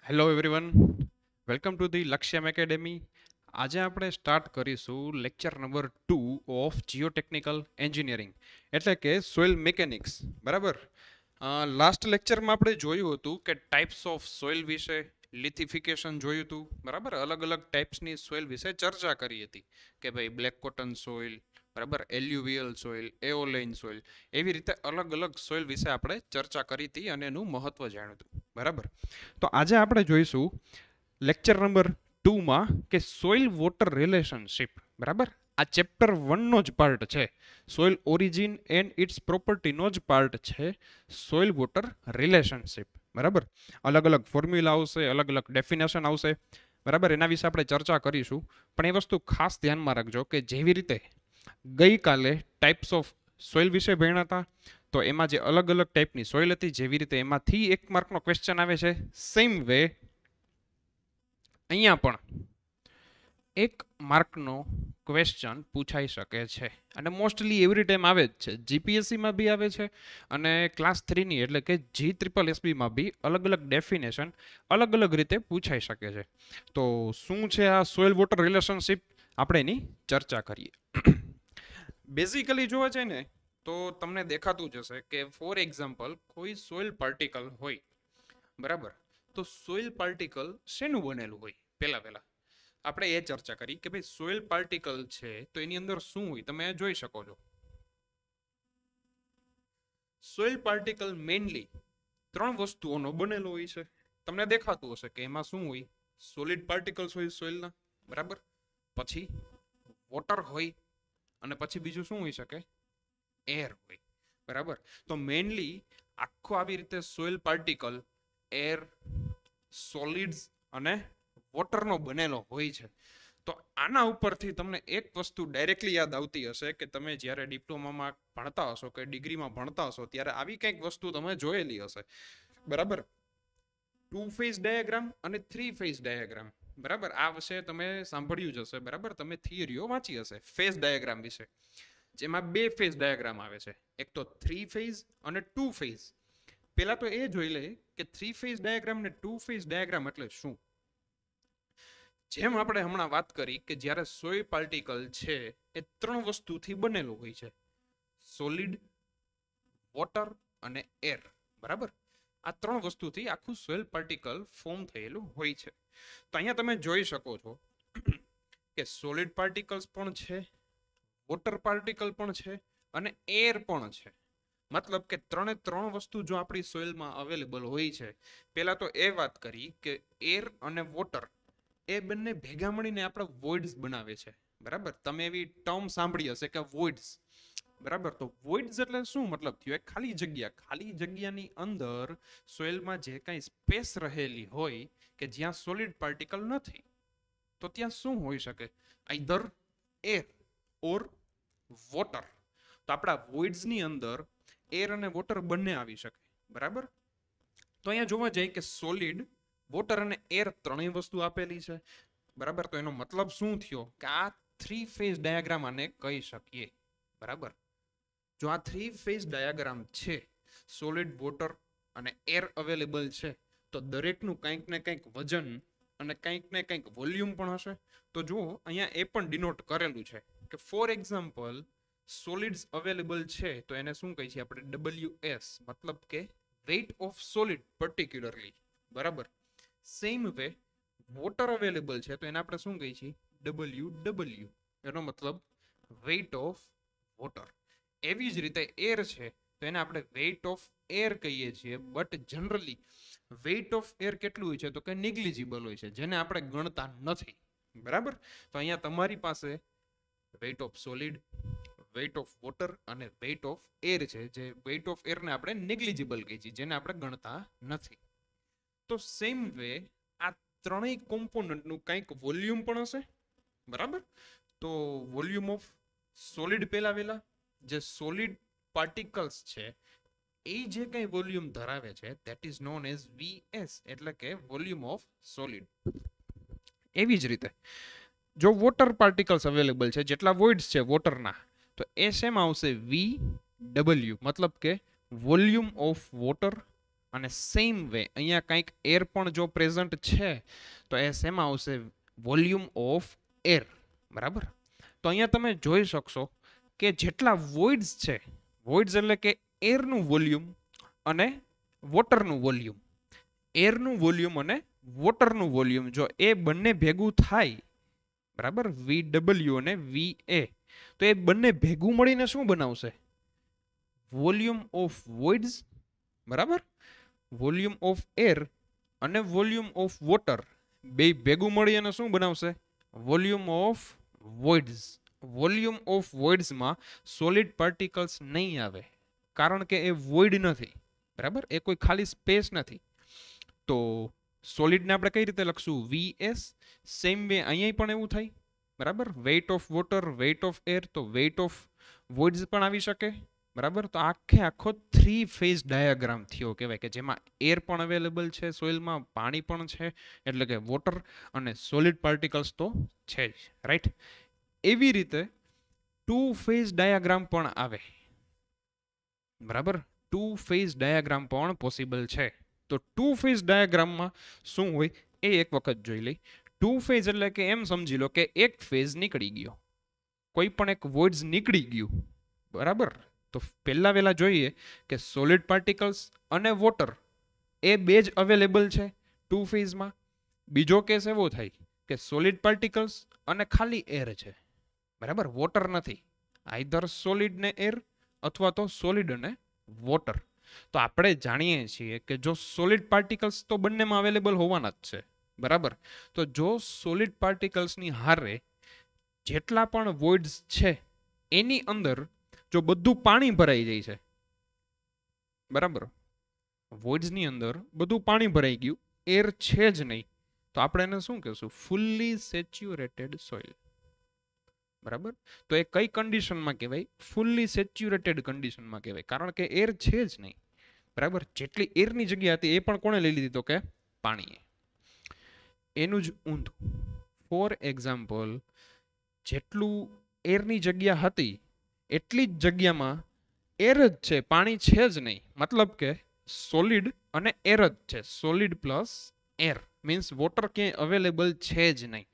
Hello everyone, welcome to the Lakshyam academy. આજે આપણે start કરીશું lecture number 2 of geotechnical engineering, એટલે કે સોઇલ મિકેનિક્સ. બરાબર. લાસ્ટ લેક્ચરમાં આપણે જોયું હતું કે ટાઈપ્સ ઓફ સોઇલ વિશે, લિથિફિકેશન જોયું હતું. બરાબર, અલગ અલગ ટાઈપ્સની સોઇલ વિશે ચર્ચા કરી હતી કે ભાઈ બ્લેક કોટન સોઇલ, બરાબર, એલ્યુવિયલ સોઇલ, એઓલેઇન સોઇલ, એવી રીતે અલગ અલગ સોઇલ વિશે આપણે ચર્ચા કરી હતી અને એનું મહત્વ જાણ્યું હતું. બરાબર. તો આજે આપણે જોઈશું લેક્ચર નંબર 2માં કે સોઇલ વોટર રિલેશનશિપ. બરાબર, આ ચેપ્ટર 1નો જ પાર્ટ છે. સોઇલ ઓરિજિન એન્ડ ઇટ્સ પ્રોપર્ટીનો જ પાર્ટ છે સોઇલ વોટર રિલેશનશિપ. બરાબર, અલગ અલગ ફોર્મ્યુલા આવશે, અલગ અલગ ડેફિનેશન આવશે. બરાબર, એના વિશે આપણે ચર્ચા કરીશું. પણ એ વસ્તુ ખાસ ધ્યાનમાં રાખજો કે જેવી રીતે ગઈકાલે ટાઈપ્સ ઓફ સોઇલ વિશે ભણ્યા હતા, તો એમાં જે અલગ અલગ ટાઈપની સોઇલ હતી, જેવી રીતે એમાંથી 1 માર્કનો ક્વેશ્ચન આવે છે, સેમ વે અહીંયા પણ 1 માર્કનો ક્વેશ્ચન પૂછાઈ શકે છે. અને મોસ્ટલી એવરી ટાઈમ આવે જ છે. જીપીએસસીમાં બી આવે છે અને ક્લાસ 3ની એટલે કે GSSBમાં બી અલગ અલગ ડેફિનેશન અલગ અલગ રીતે પૂછાઈ શકે છે. તો શું છે આ સોઇલ વોટર રિલેશનશિપ, આપણે એની ચર્ચા કરીએ. બેઝિકલી જોવા જાય ને તો તમને દેખાતું જ હશે કે ફોર એક્ઝામ્પલ કોઈ સોઇલ પાર્ટિકલ હોય. બરાબર, તો સોઇલ પાર્ટિકલ શેનું બનેલું હોય? પહેલા આપણે એ ચર્ચા કરી કે ભાઈ સોઇલ પાર્ટિકલ છે તો એની અંદર શું હોય, તમે જોઈ શકો છો. સોઇલ પાર્ટિકલ મેઇનલી 3 વસ્તુઓનો બનેલો હોય છે. તમને દેખાતું હશે કે એમાં શું હોય? સોલિડ પાર્ટિકલ્સ હોય સોઇલના, બરાબર, પછી વોટર હોય, અને પછી બીજું શું હોઈ શકે? એર હોય. બરાબર, તો મેઇનલી આખો આવી રીતે સોઇલ પાર્ટિકલ એર, સોલિડ્સ અને વોટરનો બનેલો હોય છે. તો આના ઉપરથી તમને એક વસ્તુ ડાયરેક્ટલી યાદ આવતી હશે કે તમે જ્યારે ડિપ્લોમામાં ભણતા હશો કે ડિગ્રીમાં ભણતા હશો ત્યારે આવી કંઈક વસ્તુ તમે જોયેલી હશે. બરાબર, 2 ફેઝ ડાયાગ્રામ અને 3 ફેઝ ડાયાગ્રામ. બરાબર, આ વિશે તમે સાંભળ્યું જ હશે. બરાબર, તમે થિયરીઓ વાંચી હશે ફેઝ ડાયાગ્રામ વિશે, જેમાં 2 ફેઝ ડાયાગ્રામ આવે છે, એક તો 3 ફેઝ અને 2 ફેઝ. પહેલા તો એ જોઈ લે કે 3 ફેઝ ડાયાગ્રામ ને 2 ફેઝ ડાયાગ્રામ એટલે શું. જેમ આપણે હમણાં વાત કરી કે જ્યારે સોઇલ પાર્ટિકલ છે એ 3 વસ્તુથી બનેલું હોય છે, સોલિડ, વોટર અને એર. બરાબર, આ 3 વસ્તુથી આખું સોઇલ પાર્ટિકલ ફોર્મ થયેલું હોય છે. તો અહીંયા તમે જોઈ શકો છો કે સોલિડ પાર્ટિકલ્સ પણ છે, વોટર પાર્ટિકલ પણ છે અને એર પણ છે. મતલબ કે 3 વસ્તુ જો આપણી સોઇલમાં અવેલેબલ હોય છે. પહેલા તો એ વાત કરી કે એર અને વોટર એ બંને ભેગા મળીને આપણા વોઇડ્સ બનાવે છે. બરાબર, તમે એવી ટર્મ સાંભળી હશે કે વોઇડ્સ. બરાબર, તો વોઇડ્સ એટલે શું મતલબ થયો? એક ખાલી જગ્યા. ખાલી જગ્યાની અંદર સોઇલમાં જે કાંઈ સ્પેસ રહેલી હોય કે જ્યાં સોલિડ પાર્ટિકલ નથી, તો ત્યાં શું હોઈ શકે? આઈધર એર ઓર વોટર. તો આપણા વોઇડ્સની અંદર એર અને વોટર બંને આવી શકે. બરાબર, તો અહીંયા જોવા જઈએ કે સોલિડ, વોટર અને એર 3 વસ્તુ આપેલી છે. બરાબર, તો એનો મતલબ શું થયો કે આ 3 ફેઝ ડાયાગ્રામ આને કહી શકીએ. બરાબર, જો આ 3 ફેઝ ડાયાગ્રામ છે, સોલિડ, વોટર અને એર અવેલેબલ છે, તો દરેકનું કંઈક ને કંઈક વજન અને કંઈક ને કંઈક વોલ્યુમ પણ હશે. તો જુઓ અહીંયા એ પણ ડિનોટ કરેલું છે કે ફોર એક્ઝામ્પલ સોલિડ્સ અવેલેબલ છે તો એને શું કહી છે આપણે? WS, મતલબ કે વેઇટ ઓફ સોલિડ પર્ટિક્યુલરલી. બરાબર, સેમ વે વોટર અવેલેબલ છે તો એને આપણે શું કહીએ છીએ? WW, એનો મતલબ વેઇટ ઓફ વોટર. એવી જ રીતે એર છે તો એને આપણે વેઇટ ઓફ એર કહીએ છીએ. But generally weight of air કેટલું હોય છે? તો કે નિગ્લિજિબલ હોય છે, જેને આપણે ગણતા નથી. બરાબર, તો અહીંયા તમારી પાસે weight of solid, weight of water અને વેઇટ ઓફ એર છે, જે વેઇટ ઓફ એરને આપણે નેગ્લિજિબલ કહીએ છીએ, જેને આપણે ગણતા નથી. તો સેમ વે આ 3 કોમ્પોનન્ટનું કંઈક વોલ્યુમ પણ હશે. બરાબર, તો વોલ્યુમ ઓફ સોલિડ પહેલા વેલા, જે સોલિડ પાર્ટિકલ્સ છે એ જે કંઈ વોલ્યુમ ધરાવે છે that is known as VS, એટલે કે વોલ્યુમ ઓફ સોલિડ. એવી જ રીતે જો વોટર પાર્ટિકલ્સ અવેલેબલ છે, જેટલા વોઇડ્સ છે વોટરના, તો એ શેમાં આવશે? VW, મતલબ કે વોલ્યુમ ઓફ વોટર અને સેમ વે અહીંયા કંઈક એર પણ જો પ્રેઝન્ટ છે તો એ શેમાં આવશે? Volume of air. બરાબર. તો અહીંયા તમે જોઈ શકશો કે જેટલા વોઇડ્સ છે, વોઇડ્સ એટલે કે એરનું વોલ્યુમ અને વોટરનું વોલ્યુમ, એરનું વોલ્યુમ અને વોટરનું વોલ્યુમ જો એ બંને ભેગું થાય, બરાબર, VW અને VA, તો એ બંને ભેગું મળીને શું બનાવશે? વોલ્યુમ ઓફ વોઇડ્સ, બરાબર, વોલ્યુમ ઓફ એર અને વોલ્યુમ ઓફ વોટર બે ભેગું મળી અને શું બનાવશે? Volume of voids. Volume of વોઇડ્સમાં સોલિડ પાર્ટિકલ્સ નહીં આવે, કારણ કે એ વોઇડ નથી, બરાબર, એ કોઈ ખાલી સ્પેસ નથી. તો સોલિડને આપણે કઈ રીતે લખશું? VS. સેમ વે અહીંયા પણ એવું થાય, બરાબર, weight of water, weight of air, તો વેઇટ ઓફ વોઇડ્સ પણ આવી શકે, બરાબર. તો આખો 3 ફેઝ ડાયાગ્રામ થયો કહેવાય, કે જેમાં એર પણ અવેલેબલ છે સોઇલમાં, પાણી પણ છે, એટલે કે વોટર અને સોલિડ પાર્ટિકલ્સ તો છે જ, રાઈટ. એવી રીતે 2 ફેઝ ડાયાગ્રામ પણ આવે, બરાબર. 2 ફેઝ ડાયાગ્રામ પણ પોસિબલ છે. તો 2 ફેઝ ડાયાગ્રામમાં શું હોય એ એક વખત જોઈ લઈ. 2 ફેઝ એટલે કે એમ સમજી લો કે એક ફેઝ નીકળી ગયો, કોઈ પણ એક વોઇડ્સ નીકળી ગયું, બરાબર. તો પહેલા વહેલા જોઈએ કે સોલિડ પાર્ટિકલ્સ અને વોટર એ બે જ અવેલેબલ છે 2 ફેઝમાં. બીજો કેસ એવો થાય કે સોલિડ પાર્ટિકલ્સ અને ખાલી એર છે, બરાબર, વોટર નથી. આઈધર સોલિડ ને એર અથવા તો સોલિડ અને વોટર. તો આપણે જાણીએ છીએ કે જો સોલિડ પાર્ટિકલ્સ તો બંનેમાં અવેલેબલ હોવાના જ છે, બરાબર. તો જો સોલિડ પાર્ટિકલ્સની હારે જેટલા પણ વોઇડ્સ છે એની અંદર જો બધું પાણી ભરાઈ જાય છે, બરાબર, વોઇડ્સની અંદર બધું પાણી ભરાઈ ગયું, એર છે જ નહીં, તો આપણે એને શું કહેશું? ફુલ્લી સેચ્યુરેટેડ સોઇલ, બરાબર. તો એ કઈ કન્ડિશનમાં કહેવાય? ફુલ્લી સેચ્યુરેટેડ કન્ડિશનમાં કહેવાય, કારણ કે એર છે જ નહીં, બરાબર. જેટલી એરની જગ્યા હતી એ પણ કોણે લઈ લીધી? તો કે પાણીએ. એનું જ ઊંધું. ફોર એક્ઝામ્પલ, જેટલું એરની જગ્યા હતી એટલી જ જગ્યામાં એર જ છે, પાણી છે જ નહીં, મતલબ કે સોલિડ અને એર જ છે, solid plus air means water ક્યાંય અવેલેબલ છે જ નહીં,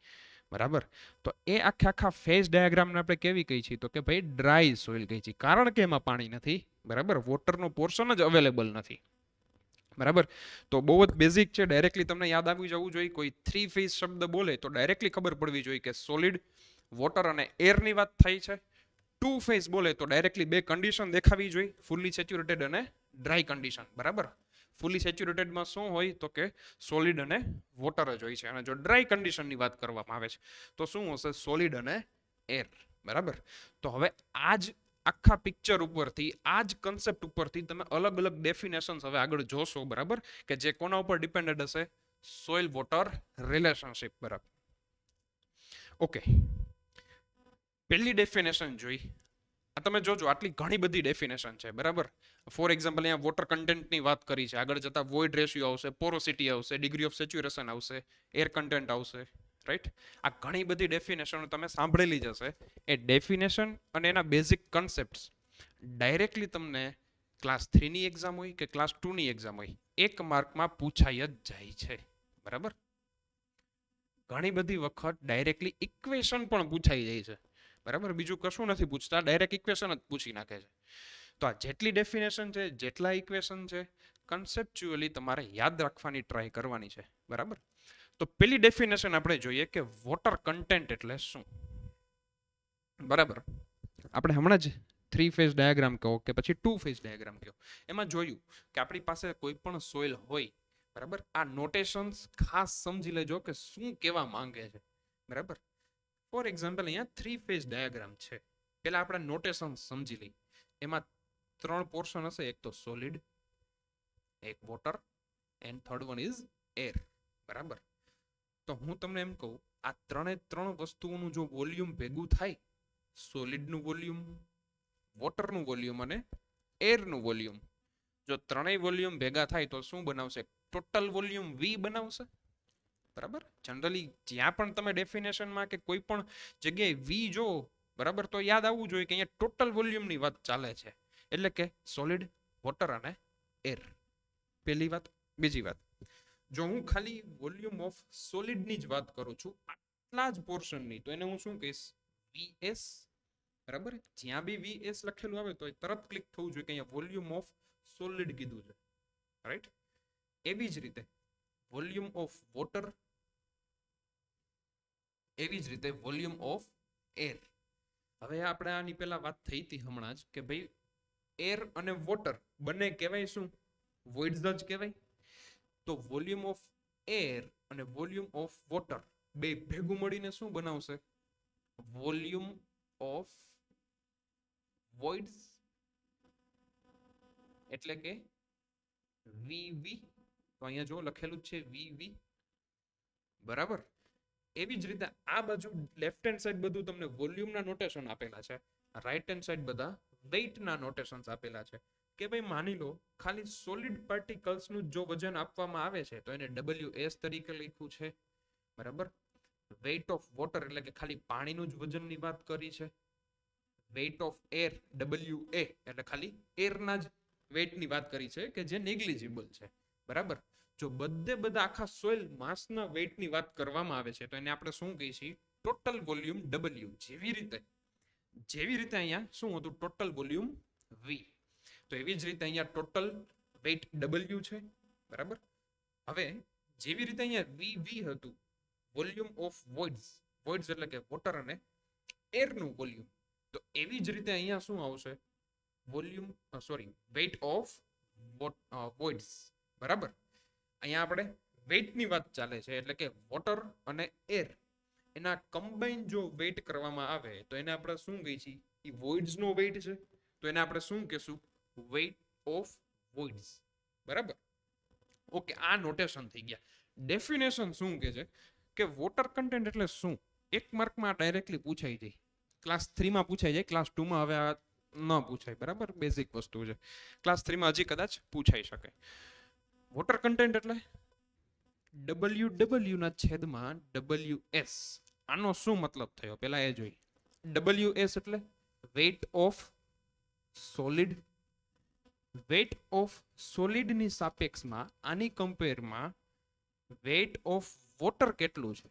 બરાબર. તો એ આખા ફેઝ ડાયાગ્રામને આપણે કેવી કહી છીએ? તો કે ભાઈ ડ્રાય સોઇલ કહી છીએ, કારણ કે એમાં પાણી નથી, બરાબર, વોટરનો પોર્શન જ અવેલેબલ નથી, બરાબર. તો બહુ જ બેઝિક છે, ડાયરેક્ટલી તમને યાદ આવી જવું જોઈએ. કોઈ 3 ફેઝ શબ્દ બોલે તો ડાયરેક્ટલી ખબર પડવી જોઈએ કે સોલિડ, વોટર અને એરની વાત થઈ છે. 2 ફેઝ બોલે તો ડાયરેક્ટલી બે કન્ડિશન દેખાવી જોઈએ, ફુલ્લી સેચ્યુરેટેડ અને ડ્રાય કન્ડિશન, બરાબર. ફુલ્લી સેચ્યુરેટેડમાં શું હોય? તો કે સોલિડ અને વોટર જ હોય છે, અને જો ડ્રાય કન્ડિશનની વાત કરવામાં આવે છે તો શું હશે? સોલિડ અને એર, બરાબર. તો હવે આ જ આખા પિક્ચર ઉપરથી, આ જ કન્સેપ્ટ ઉપરથી તમે અલગ અલગ ડેફિનેશન્સ હવે આગળ જોશો, બરાબર, કે જે કોના ઉપર ડિપેન્ડન્ટ હશે? સોઇલ વોટર રિલેશનશિપ, બરાબર. ઓકે, પહેલી ડેફિનેશન જોઈ. આ તમે જોજો, આટલી ઘણી બધી ડેફિનેશન છે, બરાબર. ફોર એક્ઝામ્પલ અહીંયા વોટર કન્ટેન્ટની વાત કરી છે, આગળ જતા વોઇડ રેશિયો આવશે, પોરોસિટી આવશે, ડિગ્રી ઓફ સેચ્યુરેશન આવશે, એર કન્ટેન્ટ આવશે, રાઈટ. આ ઘણી બધી ડેફિનેશન તમે સાંભળેલી જ હશે. એ ડેફિનેશન અને એના બેઝિક કન્સેપ્ટ્સ ડાયરેક્ટલી તમને ક્લાસ 3ની એક્ઝામ હોય કે ક્લાસ 2ની એક્ઝામ હોય, 1 માર્કમાં પૂછાઈ જ જાય છે, બરાબર. ઘણી બધી વખત ડાયરેક્ટલી ઇક્વેશન પણ પૂછાઈ જાય છે, બરાબર. બીજું કશું નથી પૂછતા, ડાયરેક્ટ ઇક્વેશન જ પૂછી નાખે છે. તો આ જેટલી ડેફિનેશન છે, જેટલા ઇક્વેશન છે, કન્સેપ્ચ્યુઅલી તમારે યાદ રાખવાની ટ્રાય કરવાની છે, બરાબર. તો પેલી ડેફિનેશન આપણે જોઈએ કે વોટર કન્ટેન્ટ એટલે શું, બરાબર. આપણે હમણાં જ 3 ફેઝ ડાયાગ્રામ કહો કે પછી 2 ફેઝ ડાયાગ્રામ કહો, એમાં જોયું કે આપણી પાસે કોઈ પણ સોઇલ હોય, બરાબર, આ નોટેશન્સ ખાસ સમજી લેજો કે શું કહેવા માંગે છે, બરાબર. ફોર એક્ઝામ્પલ અહીંયા 3 ફેઝ ડાયાગ્રામ છે. પહેલા આપણે નોટેશન સમજી લઈ. એમાં 3 પોર્શન હશે, એક તો સોલિડ, એક water and third one is air, બરાબર. તો હું તમને એમ કહું, આ 3 વસ્તુઓનું જો વોલ્યુમ ભેગું થાય, સોલિડનું વોલ્યુમ, વોટરનું વોલ્યુમ અને એરનું વોલ્યુમ, જો 3 વોલ્યુમ ભેગા થાય તો શું બનાવશે? ટોટલ વોલ્યુમ V બનાવશે, બરાબર. જનરલી જ્યાં પણ તમે ડેફિનેશનમાં કે કોઈ પણ જગ્યાએ V જો, બરાબર, તો યાદ આવવું જોઈએ કે અહીંયા ટોટલ વોલ્યુમની વાત ચાલે છે, એટલે કે સોલિડ, વોટર અને એર, પહેલી વાત. બીજી વાત, જો હું ખાલી વોલ્યુમ ઓફ સોલિડની જ વાત કરું છું આટલા જ પોર્શનની, તો એને હું શું કહીશ? વીએસ. બરાબર, જ્યાં બી વીએસ લખેલું આવે તો તરત ક્લિક થવું જોઈએ કે અહીંયા વોલ્યુમ ઓફ સોલિડ કીધું છે, રાઈટ? એવી જ રીતે વોલ્યુમ ઓફ વોટર, એવી જ રીતે વોલ્યુમ ઓફ એર. હવે આપણે આની પહેલા વાત થઈ હતી હમણાં જ કે ભાઈ એર અને વોટર બંને કહેવાય શું? વોઇડ્સ જ કહેવાય. તો વોલ્યુમ ઓફ એર અને વોલ્યુમ ઓફ વોટર બે ભેગું મળીને શું બનાવશે? વોલ્યુમ ઓફ વોઇડ્સ, એટલે કે વીવી. તો અહીંયા જો લખેલું જ છે વીવી, બરાબર. એવી જ રીતે આ બાજુ લેફ્ટ હેન્ડ સાઈડ બધું તમને વોલ્યુમના નોટેશન આપેલા છે, રાઈટ હેન્ડ સાઈડ બધા વેઇટના નોટેશન્સ આપેલા છે. કે ભાઈ માની લો ખાલી સોલિડ પાર્ટિકલ્સનું જો વજન આપવામાં આવે છે તો એને WS તરીકે લખ્યું છે, બરાબર. વેઇટ ઓફ વોટર એટલે કે ખાલી પાણીનું જ વજનની વાત કરી છે. વેઇટ ઓફ એર WA એટલે ખાલી એરના જ વેઇટની વાત કરી છે કે જે નેગ્લિજિબલ છે, બરાબર. જો બધા આખા સોઇલ માસના વેઇટની વાત કરવામાં આવે છે તો એને આપણે શું કહીએ છીએ? Total volume W. જેવી રીતે અહીંયા શું હતું? Total volume V. તો એવી જ રીતે અહીંયા ટોટલ વેઇટ W છે, બરાબર. હવે જેવી રીતે અહીંયા VV હતું વોલ્યુમ ઓફ વોઇડ્સ, વોઇડ્સ એટલે કે વોટર અને એરનું વોલ્યુમ, તો એવી જ રીતે અહીંયા શું આવશે? વોલ્યુમ વેઇટ ઓફ વોઇડ્સ, બરાબર. અહીંયા આપણે વેઇટની વાત ચાલે છે એટલે કે વોટર અને એર એના કમ્બાઈન જો વેઇટ કરવામાં આવે તો એને આપણે શું કહીએ છીએ? એ વોઇડ્સનો વેઇટ છે, તો એને આપણે શું કહેશું? વેઇટ ઓફ વોઇડ્સ, બરાબર. ઓકે, આ નોટેશન થઈ ગયા. ડેફિનેશન શું કહે છે કે વોટર કન્ટેન્ટ એટલે શું? એક માર્કમાં ડાયરેક્ટલી પૂછાઈ જાય, ક્લાસ 3માં પૂછાઈ જાય, ક્લાસ 2માં હવે આ ન પૂછાય, બરાબર. બેઝિક વસ્તુ છે, ક્લાસ 3માં હજી કદાચ પૂછાઈ શકે. વોટર કન્ટેન્ટ એટલે WW ના છેદમાં WS. આનો શું મતલબ થયો પેલા એ જોઈ. WS એટલે weight of solid. Weight of સોલિડની સાપેક્ષમાં આની કમ્પેરમાં વેઇટ ઓફ વોટર કેટલું છે?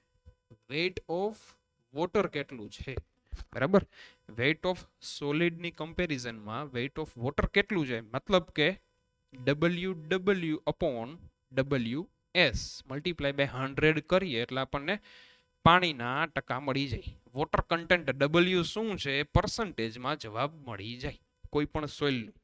વેઇટ ઓફ વોટર કેટલું છે, બરાબર. વેઇટ ઓફ સોલિડની કમ્પેરિઝનમાં વેઇટ ઓફ વોટર કેટલું છે? મતલબ કે WW upon WS multiply by 100 કરીએ એટલે આપણને પાણીના ટકા મળી જાય. વોટર કન્ટેન્ટ W શું છે? પર્સન્ટેજમાં જવાબ મળી જાય કોઈ પણ સોઇલનું,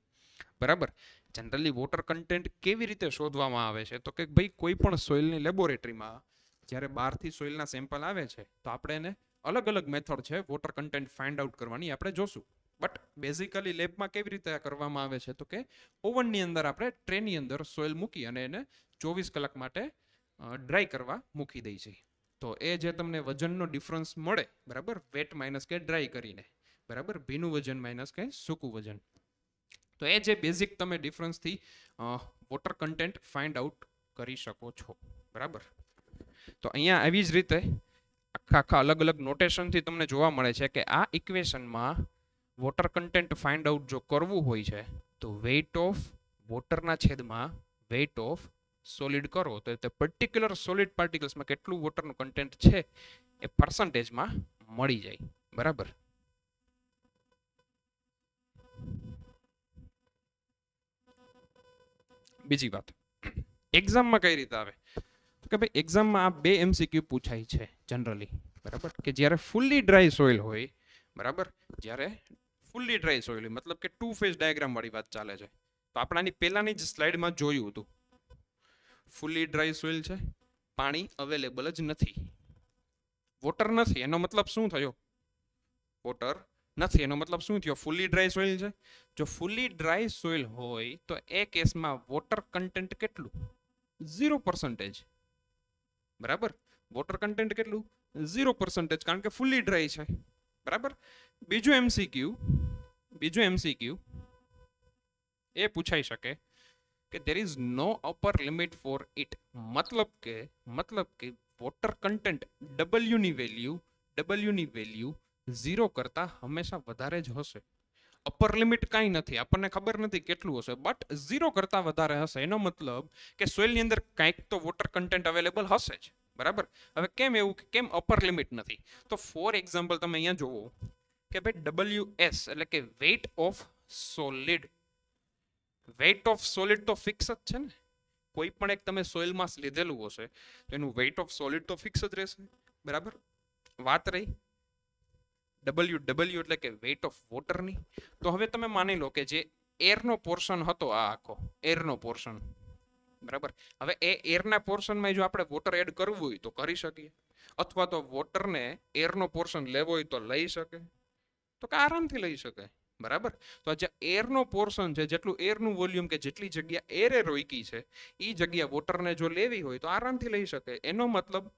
બરાબર. જનરલી વોટર કન્ટેન્ટ કેવી રીતે શોધવામાં આવે છે? તો કે ભાઈ કોઈ પણ સોઇલની લેબોરેટરીમાં જ્યારે બહારથી સોઇલના સેમ્પલ આવે છે તો આપણે એને અલગ અલગ મેથડ છે વોટર કન્ટેન્ટ ફાઇન્ડ આઉટ કરવાની, આપણે જોશું. બટ બેઝિકલી લેબમાં કેવી રીતે કરવામાં આવે છે? તો કે ઓવનની અંદર આપણે ટ્રેની અંદર સોઇલ મૂકી અને એને 24 કલાક માટે ડ્રાય કરવા મૂકી દઈએ છીએ. તો એ જે તમને વજનનો ડિફરન્સ મળે, બરાબર, વેટ માઇનસ કે ડ્રાય કરીને, બરાબર, ભીનું વજન માઇનસ કે સૂકું વજન, તો એ જે બેઝિક તમે ડિફરન્સથી વોટર કન્ટેન્ટ ફાઇન્ડ આઉટ કરી શકો છો, બરાબર. તો અહીંયા આવી જ રીતે આખા અલગ અલગ નોટેશનથી તમને જોવા મળે છે કે આ ઇક્વેશનમાં વોટર કન્ટેન્ટ ફાઇન્ડ આઉટ જો કરવું હોય છે તો વેઇટ ઓફ વોટરના છેદમાં વેઇટ ઓફ સોલિડ કરો તો તે પર્ટિક્યુલર સોલિડ પાર્ટિકલ્સમાં કેટલું વોટરનું કન્ટેન્ટ છે એ પર્સન્ટેજમાં મળી જાય, બરાબર. બીજી વાત, એક્ઝામમાં કઈ રીતે આવે કે ભાઈ એક્ઝામમાં આ 2 MCQ પૂછાય છે જનરલી, બરાબર. કે જ્યારે ફૂલ્લી ડ્રાય સોઇલ હોય, બરાબર, જ્યારે ફૂલ્લી ડ્રાય સોઇલ હોય મતલબ કે 2 ફેઝ ડાયાગ્રામ વાળી વાત ચાલે છે. તો આપણે આની પહેલાની જ સ્લાઇડમાં જોયું હતું. ફૂલ્લી ડ્રાય સોઇલ છે, પાણી અવેલેબલ જ નથી, વોટર નથી, એનો મતલબ શું થયો? વોટર નથી, એનો મતલબ શું થયો? ફૂલ્લી ડ્રાય સોઇલ છે. જો ફૂલ્લી ડ્રાય સોઇલ હોય તો એ કેસમાં વોટર કન્ટેન્ટ કેટલું? 0%, બરાબર. વોટર કન્ટેન્ટ કેટલું? 0%, કારણ કે ફૂલ્લી ડ્રાય છે, બરાબર. બીજું MCQ એ પૂછાઈ શકે કે there is no upper limit for it. મતલબ કે વોટર કન્ટેન્ટ W ની વેલ્યુ 0 કરતા હંમેશા વધારે જ હશે. અપર લિમિટ કાંઈ નથી, આપણને ખબર નથી કેટલું હશે, બટ 0 કરતાં વધારે હશે. એનો મતલબ કે સોઇલની અંદર કાંઈક તો વોટર કન્ટેન્ટ અવેલેબલ હશે જ, બરાબર. હવે કેમ એવું, કેમ અપર લિમિટ નથી? તો ફોર એક્ઝામ્પલ તમે અહીંયા જોવો કે ભાઈ WS એટલે કે weight of solid. Weight of solid તો ફિક્સ જ છે ને. કોઈ પણ એક તમે સોઇલ માસ લીધેલું હશે તો એનું વેઇટ ઓફ સોલિડ તો ફિક્સ જ રહેશે, બરાબર. વાત રહી ડબલ્યુ એટલે કે વેઇટ ઓફ વોટરની. તો હવે તમે માની લો કે જે એરનો પોર્શન હતો, આ આખો એરનો પોર્શન, બરાબર. હવે એ એરના પોર્શનમાં જો આપણે વોટર એડ કરવું હોય તો કરી શકીએ, અથવા તો વોટરને એરનો પોર્શન લેવો હોય તો લઈ શકે, તો કે આરામથી લઈ શકે, બરાબર. તો જે એરનો પોર્શન છે, જેટલું એરનું વોલ્યુમ કે જેટલી જગ્યા એરે રોકી છે એ જગ્યા વોટરને જો લેવી હોય તો આરામથી લઈ શકે. એનો મતલબ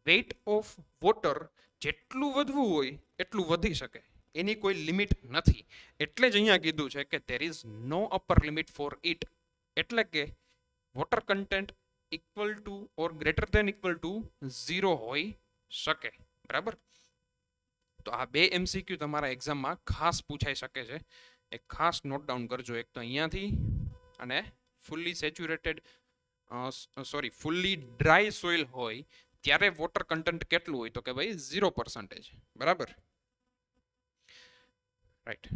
વેઇટ ઓફ વોટર જેટલું વધવું હોય એટલું વધી શકે, એની કોઈ લિમિટ નથી. એટલે જ અહીંયા કીધું છે કે there is no upper limit for it. એટલે કે water content equal to or greater than equal to 0 હોઈ શકે, બરાબર. તો આ બે MCQ તમારા એક્ઝામમાં ખાસ પૂછાઈ શકે છે, એક ખાસ નોટ ડાઉન કરજો. એક તો અહીંયાથી, અને fully saturated fully dry soil હોય ત્યારે વોટર કન્ટેન્ટ કેટલું હોય? તો કે ભાઈ 0%, બરાબર, રાઈટ.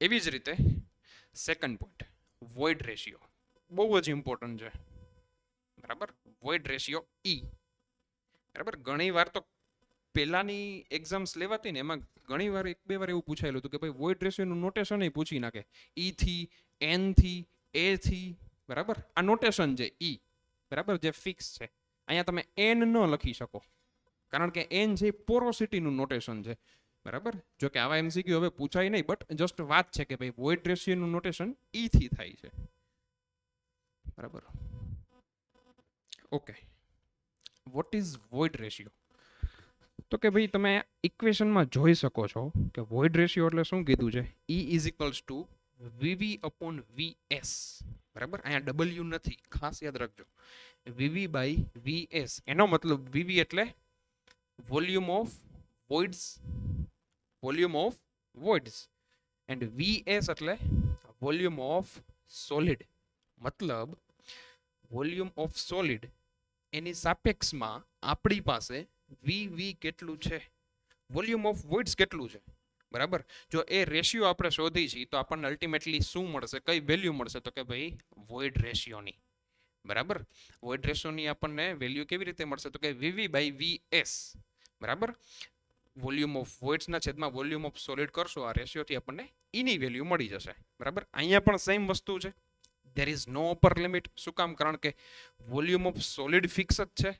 એવી જ રીતે સેકન્ડ પોઈન્ટ, વોઇડ રેશિયો બહુ જ ઇમ્પોર્ટન્ટ છે, બરાબર. વોઇડ રેશિયો E, બરાબર. ઘણી વાર તો પહેલાની એક્ઝામ્સ લેવાતી ને એમાં ઘણી વાર એક બે વાર એવું પૂછાયેલું હતું કે ભાઈ વોઇડ રેશિયોનું નોટેશન એ પૂછી નાખે, E થી, N થી, A થી, બરાબર. આ નોટેશન છે E, બરાબર, જે ફિક્સ છે. અહીંયા તમે N ન લખી શકો કારણ કે N છે પોરોસિટીનું નોટેશન છે, બરાબર. જો કે આવા MCQ હવે પૂછાય નહીં, બટ જસ્ટ વાત છે કે ભાઈ વોઇડ રેશિયોનું નોટેશન E થી થાય છે, બરાબર. Okay, what is void ratio? તો કે ભાઈ તમે ઇક્વેશનમાં જોઈ શકો છો કે વોઇડ રેશિયો એટલે શું કીધું છે? E is equals two VV upon VS, બરાબર. અહીંયા W નથી, ખાસ યાદ રાખજો. VV બાય VS, એનો મતલબ VV એટલે volume of voids, volume of voids, and VS એટલે વોલ્યુમ ઓફ સોલિડ. મતલબ વોલ્યુમ ઓફ સોલિડ એની સાપેક્ષમાં આપણી પાસે VV કેટલું છે, વોલ્યુમ ઓફ વોઇડ્સ કેટલું છે, બરાબર. જો એ રેશિયો આપણે શોધી છીએ તો આપણને અલ્ટિમેટલી શું મળશે, કઈ વેલ્યુ મળશે? તો કે ભાઈ વોઇડ રેશિયોની, બરાબર. વોઇડ રેશિયોની આપણને વેલ્યુ કેવી રીતે મળશે? તો કે VV બાય VS, બરાબર. વોલ્યુમ ઓફ વોઇડ્સના છેદમાં વોલ્યુમ ઓફ સોલિડ કરશો આ રેશિયોથી આપણને એની વેલ્યુ મળી જશે, બરાબર. અહીંયા પણ સેમ વસ્તુ છે, there is no upper limit. શું કામ? કારણ કે વોલ્યુમ ઓફ સોલિડ ફિક્સ જ છે,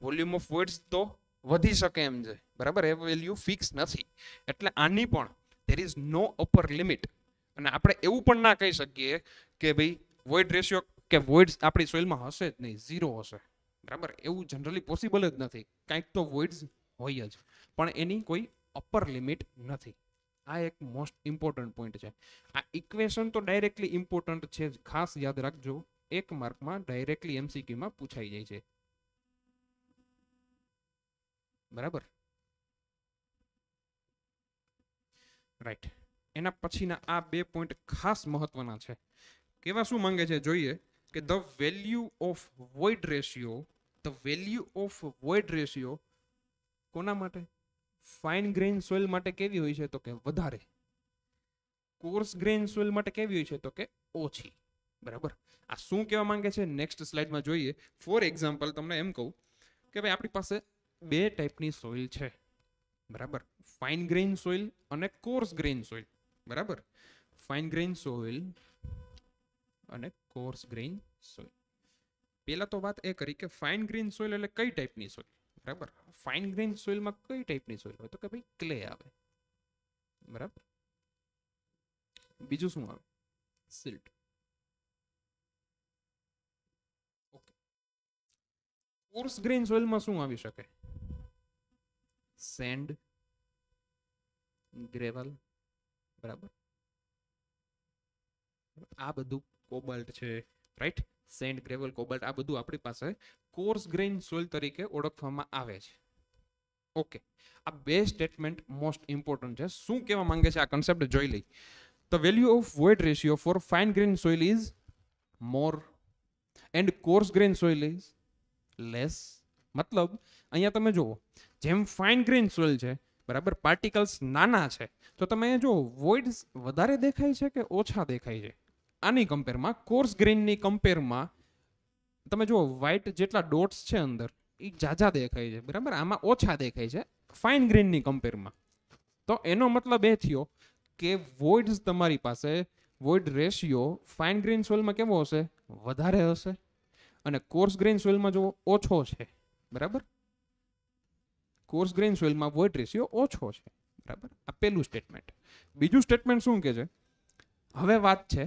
વોલ્યુમ ઓફ વોઇડ્સ તો વધી શકે એમ છે, બરાબર. એ વેલ્યુ ફિક્સ નથી, એટલે આની પણ there is no upper limit. અને આપણે એવું પણ ના કહી શકીએ કે ભાઈ વોઇડ રેશિયો કે વોઇડ્સ આપણી સોઇલમાં હશે જ નહીં, 0 હશે, બરાબર. એવું જનરલી પોસિબલ જ નથી, કાંઈક તો વોઇડ્સ હોય જ, પણ એની કોઈ અપર લિમિટ નથી. આ એક મોસ્ટ ઇમ્પોર્ટન્ટ પોઈન્ટ છે. આ ઇક્વેશન તો ડાયરેક્ટલી ઇમ્પોર્ટન્ટ છે, ખાસ યાદ રાખજો, 1 માર્કમાં ડાયરેક્ટલી MCQમાં પૂછાઈ જાય છે, બરાબર, રાઈટ. એના પછીના આ બે પોઈન્ટ ખાસ મહત્વના છે. કેવા શું માંગે છે જોઈએ કે the value of void ratio, the value of void ratio કોના માટે? ફાઇન ગ્રેઇન સોઇલ માટે કેવી હોય છે? તો કે વધારે. કોર્સ ગ્રેઇન સોઇલ માટે કેવી હોય છે? તો કે ઓછી, બરાબર. આ શું કહેવા માંગે છે નેક્સ્ટ સ્લાઇડમાં જોઈએ. ફોર એક્ઝામ્પલ તમને એમ કહું કે ભાઈ આપણી પાસે બે ટાઈપની સોઇલ છે, બરાબર. ફાઇન ગ્રેઇન સોઇલ અને કોર્સ ગ્રેઇન સોઇલ, બરાબર. ફાઇન ગ્રેઇન સોઇલ અને કોર્સ ગ્રેઇન સોઇલ. પહેલા તો વાત એ કરી કે ફાઇન ગ્રેઇન સોઇલ એટલે કઈ ટાઈપની સોઇલ, બરાબર. ફાઇન ગ્રેઇન સોઇલમાં કઈ ટાઈપની સોઇલ હોય? તો કે ભાઈ ક્લે આવે, બરાબર. બીજું શું આવે? સિલ્ટ. ઓકે. કોર્સ ગ્રેઇન સોઇલમાં શું આવી શકે? સેન્ડ, ગ્રેવલ, બરાબર. આ બધું કોબાલ્ટ છે, રાઈટ. સેન્ડ, ગ્રેવલ, કોબાલ્ટ, આ બધું આપણી પાસે કોર્સ ગ્રેઇન સોઇલ તરીકે ઓળખવામાં આવે છે, ઓકે, આ બે સ્ટેટમેન્ટ મોસ્ટ ઇમ્પોર્ટન્ટ છે. શું કહેવા માંગે છે આ કન્સેપ્ટ જોઈ લઈ. The value of void ratio for fine grain soil is more and coarse grain soil is less. મતલબ અહીંયા તમે જુઓ, જેમ ફાઇન ગ્રેન સોઇલ છે બરાબર, પાર્ટિકલ્સ નાના છે, તો તમે જો વોઇડ્સ વધારે દેખાય છે કે ઓછા દેખાય છે. આની કમ્પેરમાં કોર્સ ગ્રેનની કમ્પેરમાં તમે જુઓ વ્હાઇટ જેટલા ડોટ્સ છે અંદર એ જાજા દેખાય છે બરાબર, આમાં ઓછા દેખાય છે ફાઇન ગ્રેનની કમ્પેરમાં. તો એનો મતલબ એ થયો કે વોઇડ્સ તમારી પાસે વોઇડ રેશિયો ફાઇન ગ્રેન સોઇલમાં કેવો હશે? વધારે હશે. અને કોર્સ ગ્રેન સોઇલમાં જો ઓછો છે બરાબર, કોર્સ ગ્રેન સોઇલમાં વોઇડ રેશિયો ઓછો છે બરાબર. આ પહેલું સ્ટેટમેન્ટ. બીજું સ્ટેટમેન્ટ શું કે છે? હવે વાત છે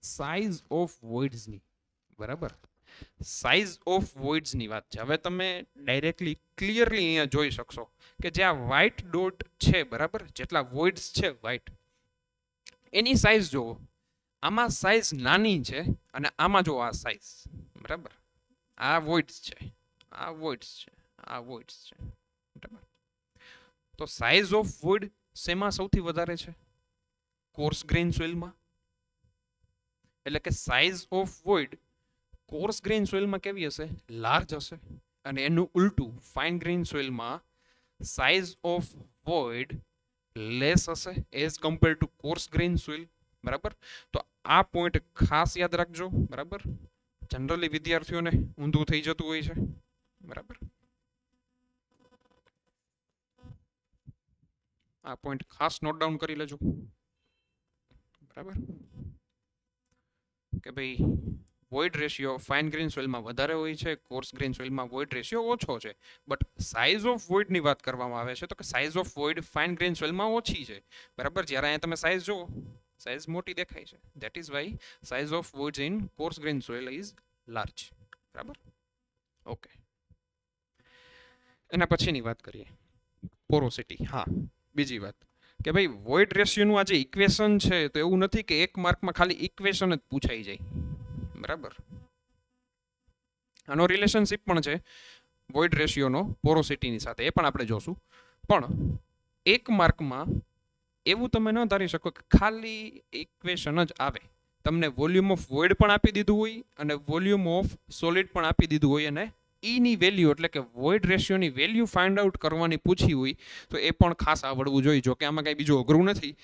સાઇઝ ઓફ વોઇડ્સની બરાબર. સાઇઝ ઓફ વોઇડ્સની વાત છે. હવે તમે ડાયરેક્ટલી ક્લિયરલી અહીંયા જોઈ શકશો કે જે આ વ્હાઇટ ડોટ છે બરાબર, જેટલા વોઇડ્સ છે વ્હાઇટ, એની સાઇઝ જુઓ. આમાં સાઇઝ નાની છે અને આમાં જો આ સાઇઝ બરાબર, આ વોઇડ્સ છે, આ વોઇડ્સ છે, આ વોઇડ્સ છે બરાબર. તો સાઇઝ ઓફ વોઇડ શેમાં સૌથી વધારે છે? કોર્સ ગ્રેન સોઇલમાં. એટલે કે size of void coarse grain સોઇલમાં કેવી હશે? લાર્જ હશે. અને એનું ઉલટું ફાઇન ગ્રેન સોઇલમાં સાઇઝ ઓફ વોઇડ લેસ હશે as compare to coarse grain soil બરાબર. તો આ પોઈન્ટ ખાસ યાદ રાખજો બરાબર. જનરલી વિદ્યાર્થીઓને ઊંધું થઈ જતું હોય છે બરાબર. આ પોઈન્ટ ખાસ નોટ ડાઉન કરી લેજો બરાબર, કે ભાઈ વોઇડ રેશિયો ફાઇન ગ્રેન સોઇલમાં વધારે હોય છે, કોર્સ ગ્રેન સોઇલમાં વોઇડ રેશિયો ઓછો છે. બટ સાઇઝ ઓફ વોઇડની વાત કરવામાં આવે છે તો કે size of void fine grain સોઇલમાં ઓછી છે બરાબર. જ્યારે અહીંયા તમે સાઇઝ જુઓ, સાઇઝ મોટી દેખાય છે. That is why size of voids in coarse grain soil is large બરાબર. ઓકે, એના પછીની વાત કરીએ પોરોસિટી. હા, બીજી વાત કે ભાઈ વોઇડ રેશિયોનું આ જે ઇક્વેશન છે તો એવું નથી કે એક માર્કમાં ખાલી ઇક્વેશન જ પૂછાઈ જાય બરાબર. આનો રિલેશનશિપ પણ છે વોઇડ રેશિયોનો પોરોસિટીની સાથે, એ પણ આપણે જોશું. પણ એક માર્કમાં એવું તમે ન ધારી શકો કે ખાલી ઇક્વેશન જ આવે. તમને વોલ્યુમ ઓફ વોઇડ પણ આપી દીધું હોય અને વોલ્યુમ ઓફ સોલિડ પણ આપી દીધું હોય, અને ઈની વેલ્યુ એટલે કે વોઇડ રેશિયોની વેલ્યુ ફાઇન્ડ આઉટ કરવાની પૂછી હોય તો એ પણ ખાસ આવડવું જોઈએ. જો કે આમાં કંઈ બીજું અઘરું નથી,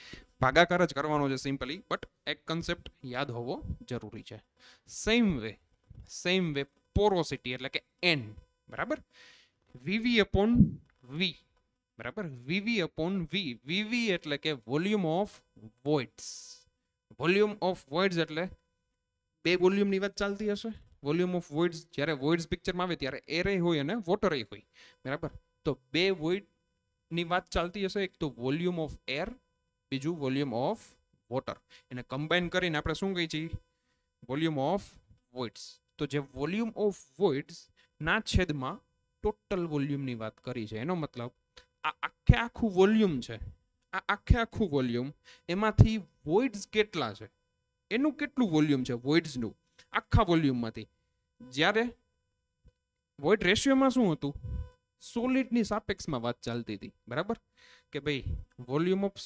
ભાગાકાર જ કરવાનો છે સિમ્પલી, બટ એક કન્સેપ્ટ યાદ હોવો જરૂરી છે. સેમ વે પોરોસિટી એટલે કે એન બરાબર, વીવી અપોન વી બરાબર, વીવી અપોન વી. વીવી એટલે કે volume of voids. Volume of વોઇડ્સ એટલે બે વોલ્યુમની વાત ચાલતી હશે. વોલ્યુમ ઓફ વોઇડ્સ જ્યારે વોઇડ્સ પિક્ચરમાં આવે ત્યારે એરે હોય અને વોટરે હોય બરાબર. તો બે વોઇડની વાત ચાલતી હશે, એક તો વોલ્યુમ ઓફ એર, બીજું વોલ્યુમ ઓફ વોટર. એને કમ્બાઈન કરીને આપણે શું કહીએ છીએ? Volume of voids. તો જે વોલ્યુમ ઓફ વોઇડ્સ ના છેદમાં ટોટલ વોલ્યુમની વાત કરી છે. એનો મતલબ આ આખું વોલ્યુમ છે, આ આખું વોલ્યુમ, એમાંથી વોઇડ્સ કેટલા છે, એનું કેટલું વોલ્યુમ છે વોઇડ્સનું આખા વોલ્યુમમાંથી. જ્યારે વોઇડ રેશિયોમાં શું હતું? સોલિડની સાપેક્ષમાં વાત ચાલતી હતી બરાબર, કે ભાઈ વોલ્યુમ ઓફ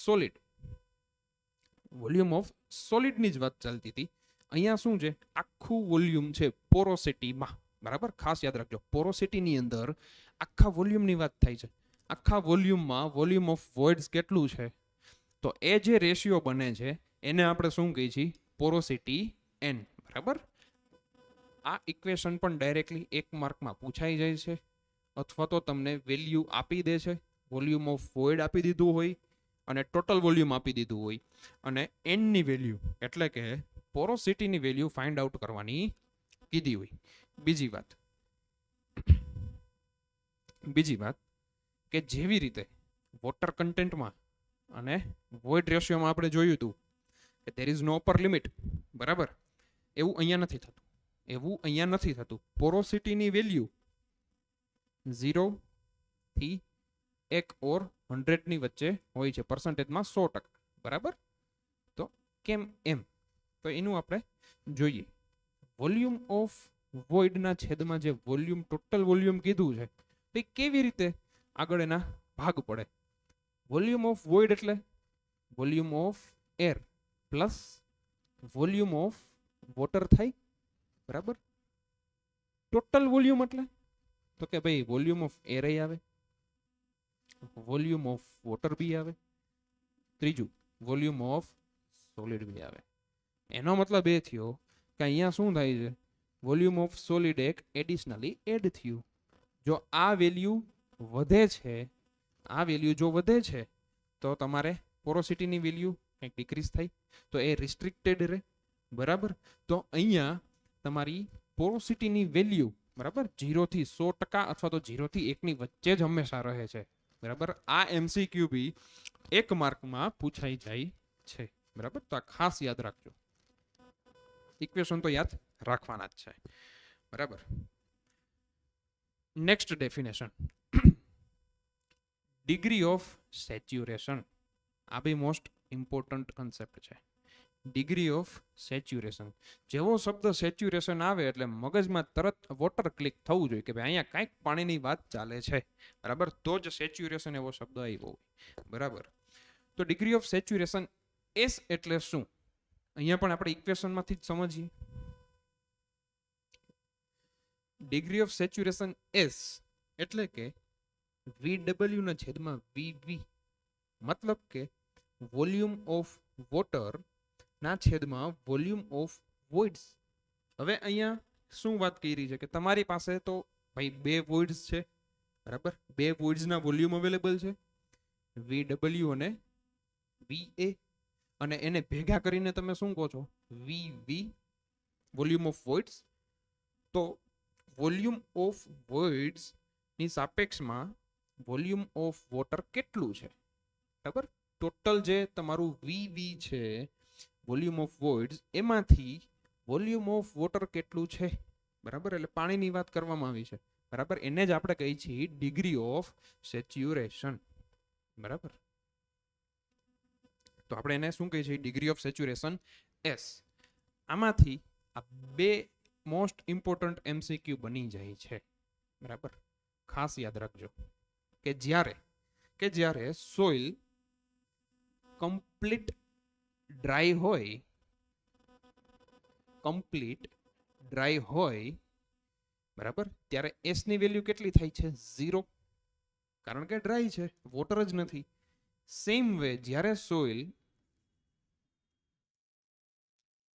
સોલિડની જ વાત ચાલતી હતી. અહીંયા શું છે? આખું વોલ્યુમ છે પોરોસિટીમાં બરાબર. ખાસ યાદ રાખજો, પોરોસિટીની અંદર આખા વોલ્યુમની વાત થાય છે. આખા વોલ્યુમમાં વોલ્યુમ ઓફ વોઇડ્સ કેટલું છે? તો એ જે રેશિયો બને છે એને આપણે શું કહીએ છીએ? પોરોસિટી એન બરાબર. આ ઇક્વેશન પણ ડાયરેક્ટલી એક માર્કમાં પૂછાઈ જાય છે, અથવા તો તમને વેલ્યુ આપી દે છે. વોલ્યુમ ઓફ વોઇડ આપી દીધું હોય અને ટોટલ વોલ્યુમ આપી દીધું હોય, અને એનની વેલ્યુ એટલે કે પોરોસિટીની વેલ્યુ ફાઇન્ડ આઉટ કરવાની કીધી હોય. બીજી વાત કે જેવી રીતે વોટર કન્ટેન્ટમાં અને વોઇડ રેશિયોમાં આપણે જોયું હતું કે there is no upper limit બરાબર, એવું અહીંયા નથી થતું. પોરોસિટીની વેલ્યુ 0 થી 1 ઓર 100 ની વચ્ચે હોય છે, પર્સન્ટેજમાં 100% બરાબર. તો કેમ એમ? તો એનું આપણે જોઈએ. વોલ્યુમ ઓફ વોઇડના છેદમાં જે વોલ્યુમ ટોટલ વોલ્યુમ કીધું છે તો કેવી રીતે આગળ એના ભાગ પડે. વોલ્યુમ ઓફ વોઇડ એટલે volume of air plus volume of water થાય, બરાબર. ટોટલ વોલ્યુમ એટલે તો કે ભાઈ વોલ્યુમ ઓફ એર આવે, વોલ્યુમ ઓફ વોટર બી આવે, ત્રીજું વોલ્યુમ ઓફ સોલિડ બી આવે. એનો મતલબ એ થયો કે અહીંયા શું થાય છે, વોલ્યુમ ઓફ સોલિડ એક એડિશનલી એડ થયું. જો આ વેલ્યુ વધે છે, આ વેલ્યુ જો વધે છે તો તમારે પોરોસિટીની વેલ્યુ કંઈક ડિક્રીઝ થાય, તો એ રિસ્ટ્રિક્ટેડ રહે, બરાબર. તો અહીંયા તમારી પોરોસિટીની વેલ્યુ, બરાબર, 0 થી 100% અથવા તો 0 થી 1 ની વચ્ચે જ હંમેશા રહે છે, બરાબર. આ એમસીક્યુ બી 1 માર્કમાં પૂછાઈ જાય છે, બરાબર. તો આ ખાસ યાદ રાખજો. ઇક્વેશન તો યાદ રાખવાના જ છે, બરાબર. Next definition, degree of saturation. આ બી મોસ્ટ ઇમ્પોર્ટન્ટ કન્સેપ્ટ છે. Degree of saturation. જેવો શબ્દ સેચ્યુરેશન આવે એટલે મગજમાં તરત વોટર ક્લિક થવું જોઈએ કે ભાઈ અહીંયા કાંઈક પાણીની વાત ચાલે છે, બરાબર. તો જ સેચ્યુરેશન એવો શબ્દ આવ્યો હોય, બરાબર. તો ડિગ્રી ઓફ સેચ્યુરેશન એસ એટલે શું, અહીંયા પણ આપણે ઇક્વેશનમાંથી જ સમજીએ. ડિગ્રી ઓફ સેચ્યુરેશન એસ એટલે કે VW ના છેદમાં VV, મતલબ કે વોલ્યુમ ઓફ વોટર ના છેદમાં વોલ્યુમ ઓફ વોઇડ્સ. હવે અહીંયા શું વાત કરી છે કે તમારી પાસે તો ભાઈ બે વોઇડ્સ છે, બરાબર. બે વોઇડ્સના વોલ્યુમ અવેલેબલ છે, VW અને VA, અને એને ભેગા કરીને તમે શું કહો છો, VV, વોલ્યુમ ઓફ વોઇડ્સ. તો વોલ્યુમ ઓફ વોઇડ્સ ની સાપેક્ષમાં વોલ્યુમ ઓફ વોટર કેટલું છે, બરાબર. ટોટલ જે તમારું VV છે, વોલ્યુમ ઓફ વોઇડ્સ, એમાંથી વોલ્યુમ ઓફ વોટર કેટલું છે, બરાબર. એટલે પાણીની વાત કરવામાં આવી છે, બરાબર. એને જ આપણે કહીએ છીએ ડિગ્રી ઓફ સેચ્યુરેશન, બરાબર. તો આપણે એને શું કહીએ છીએ, ડિગ્રી ઓફ સેચ્યુરેશન એસ. આમાંથી આ બે મોસ્ટ ઇમ્પોર્ટન્ટ એમસીક્યુ બની જાય છે, બરાબર. ખાસ યાદ રાખજો કે જ્યારે સોઇલ કમ્પ્લીટ ડ્રાય હોય, બરાબર, ત્યારે એસ ની વેલ્યુ કેટલી થાય છે, 0, કારણ કે ડ્રાય છે, વોટર જ નથી. સેમ વે જ્યારે સોઇલ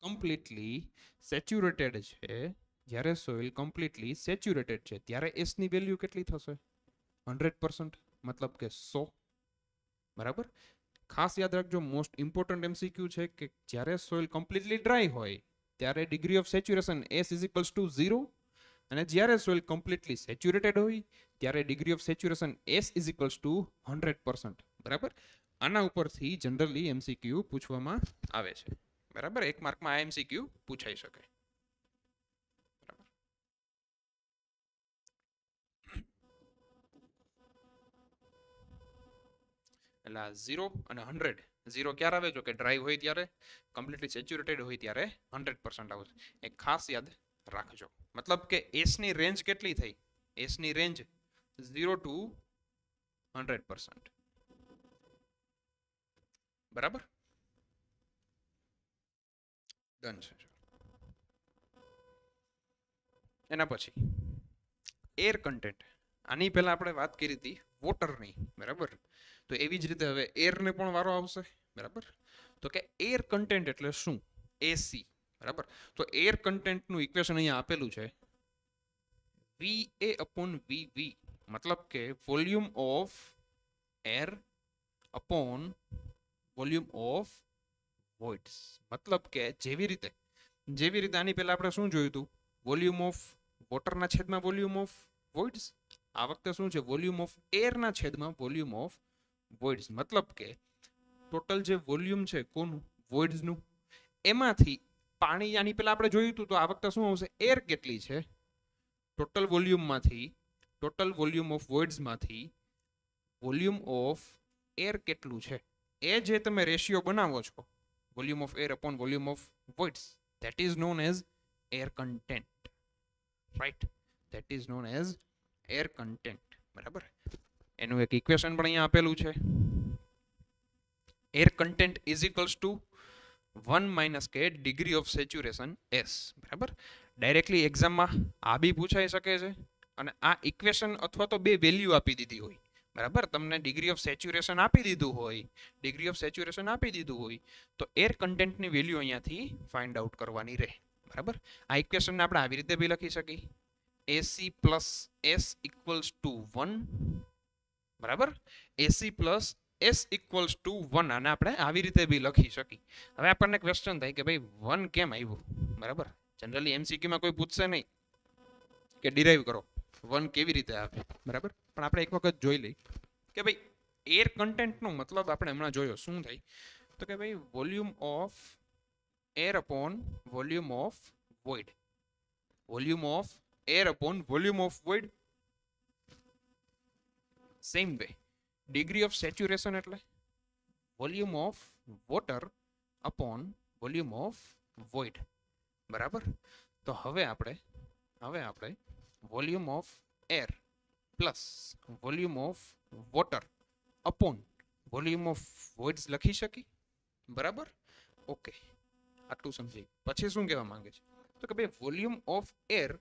કમ્પ્લીટલી સેચ્યુરેટેડ છે, ત્યારે એસ ની વેલ્યુ કેટલી થશે, 100%, મતલબ કે 100, બરાબર. ખાસ યાદ રાખજો, મોસ્ટ ઇમ્પોર્ટન્ટ એમસીક્યુ છે કે જ્યારે સોઇલ કમ્પ્લીટલી ડ્રાય હોય ત્યારે degree of saturation S is equals two 0, અને જ્યારે સોઇલ કમ્પ્લીટલી સેચ્યુરેટેડ હોય ત્યારે degree of saturation S is equals two 100%, બરાબર. આના ઉપરથી જનરલી એમસીક્યુ પૂછવામાં આવે છે, બરાબર. 1 માર્કમાં આ એમસીક્યુ પૂછાઈ શકે, બરાબર. એટલે 0 અને 100, 0 ક્યારે આવે, જો કે ડ્રાય હોય ત્યારે, કમ્પ્લીટલી સેચ્યુરેટેડ હોય ત્યારે 100% આવશે. એ ખાસ યાદ રાખજો. મતલબ કે એસ ની રેન્જ કેટલી થઈ, એસ ની રેન્જ 0 to 100%, બરાબર. ડન છે. એના પછી એર કન્ટેન્ટ. આની પહેલા આપણે વાત કરી હતી વોટરની, બરાબર. તો એવી જ રીતે હવે એરને પણ વારો આવશે, બરાબર. તો કે એર કન્ટેન્ટ એટલે શું, એસી, બરાબર. તો એર કન્ટેન્ટનું ઇક્વેશન અહીંયા આપેલું છે, VA upon VV, મતલબ કે volume of air upon volume of voids. મતલબ કે જેવી રીતે આની પહેલા આપણે શું જોયું હતું, વોલ્યુમ ઓફ વોટરના છેદમાં વોલ્યુમ ઓફ વોઇડ્સ. આ વખતે શું છે, વોલ્યુમ ઓફ એરના છેદમાં વોલ્યુમ ઓફ વોઇડ્સ. મતલબ કે ટોટલ જે વોલ્યુમ છે કોનું, વોઇડ્સનું, એમાંથી પાણી આની પહેલા આપણે જોયું હતું, તો આ વખતે શું આવશે, એર કેટલી છે, ટોટલ વોલ્યુમ ઓફ વોઇડ્સમાંથી વોલ્યુમ ઓફ એર કેટલું છે, એ જે તમે રેશિયો બનાવો છો, volume of air upon volume of voids, that is known as air content, right? That is known as air content, બરાબર. એનું એક ઇક્વેશન પણ અહીંયા આપેલું છે. Air content is equals two 1 - k degree of saturation S. બરાબર. Directly એક્ઝામમાં આ બી પૂછાઈ શકે છે અને આ ઇક્વેશન અથવા તો બે વેલ્યુ આપી દીધી હોય. બરાબર. તમને ડિગ્રી ઓફ સેચ્યુરેશન આપી દીધું હોય તો એર કન્ટેન્ટની વેલ્યુ અહીંયાથી ફાઇન્ડ આઉટ કરવાની રહે. બરાબર. આ ઇક્વેશનને આપણે આવી રીતે બી લખી શકીએ AC plus S equals to 1. બરાબર. AC plus S equals to 1 અને આપણે આવી રીતે બી લખી શકીએ. હવે આપણને ક્વેશ્ચન થાય કે ભાઈ 1 કેમ આવ્યું. બરાબર. જનરલી એમસીક્યુમાં કોઈ પૂછશે નહીં કે ડિરાઈવ કરો 1 કેવી રીતે આવે. બરાબર. પણ આપણે એક વખત જોઈ લઈ કે ભાઈ એર કન્ટેન્ટનો મતલબ આપણે હમણાં જોયો શું થાય તો કે ભાઈ volume of air upon volume of void. Volume of air upon volume of void. Same way degree of saturation એટલે volume of water upon volume of void. બરાબર. તો હવે આપણે volume of air plus volume of water upon volume of voids લખી શકી. બરાબર. Okay, આટલું સમજી. પછી શું કહેવા માંગે છે તો કે ભાઈ volume of air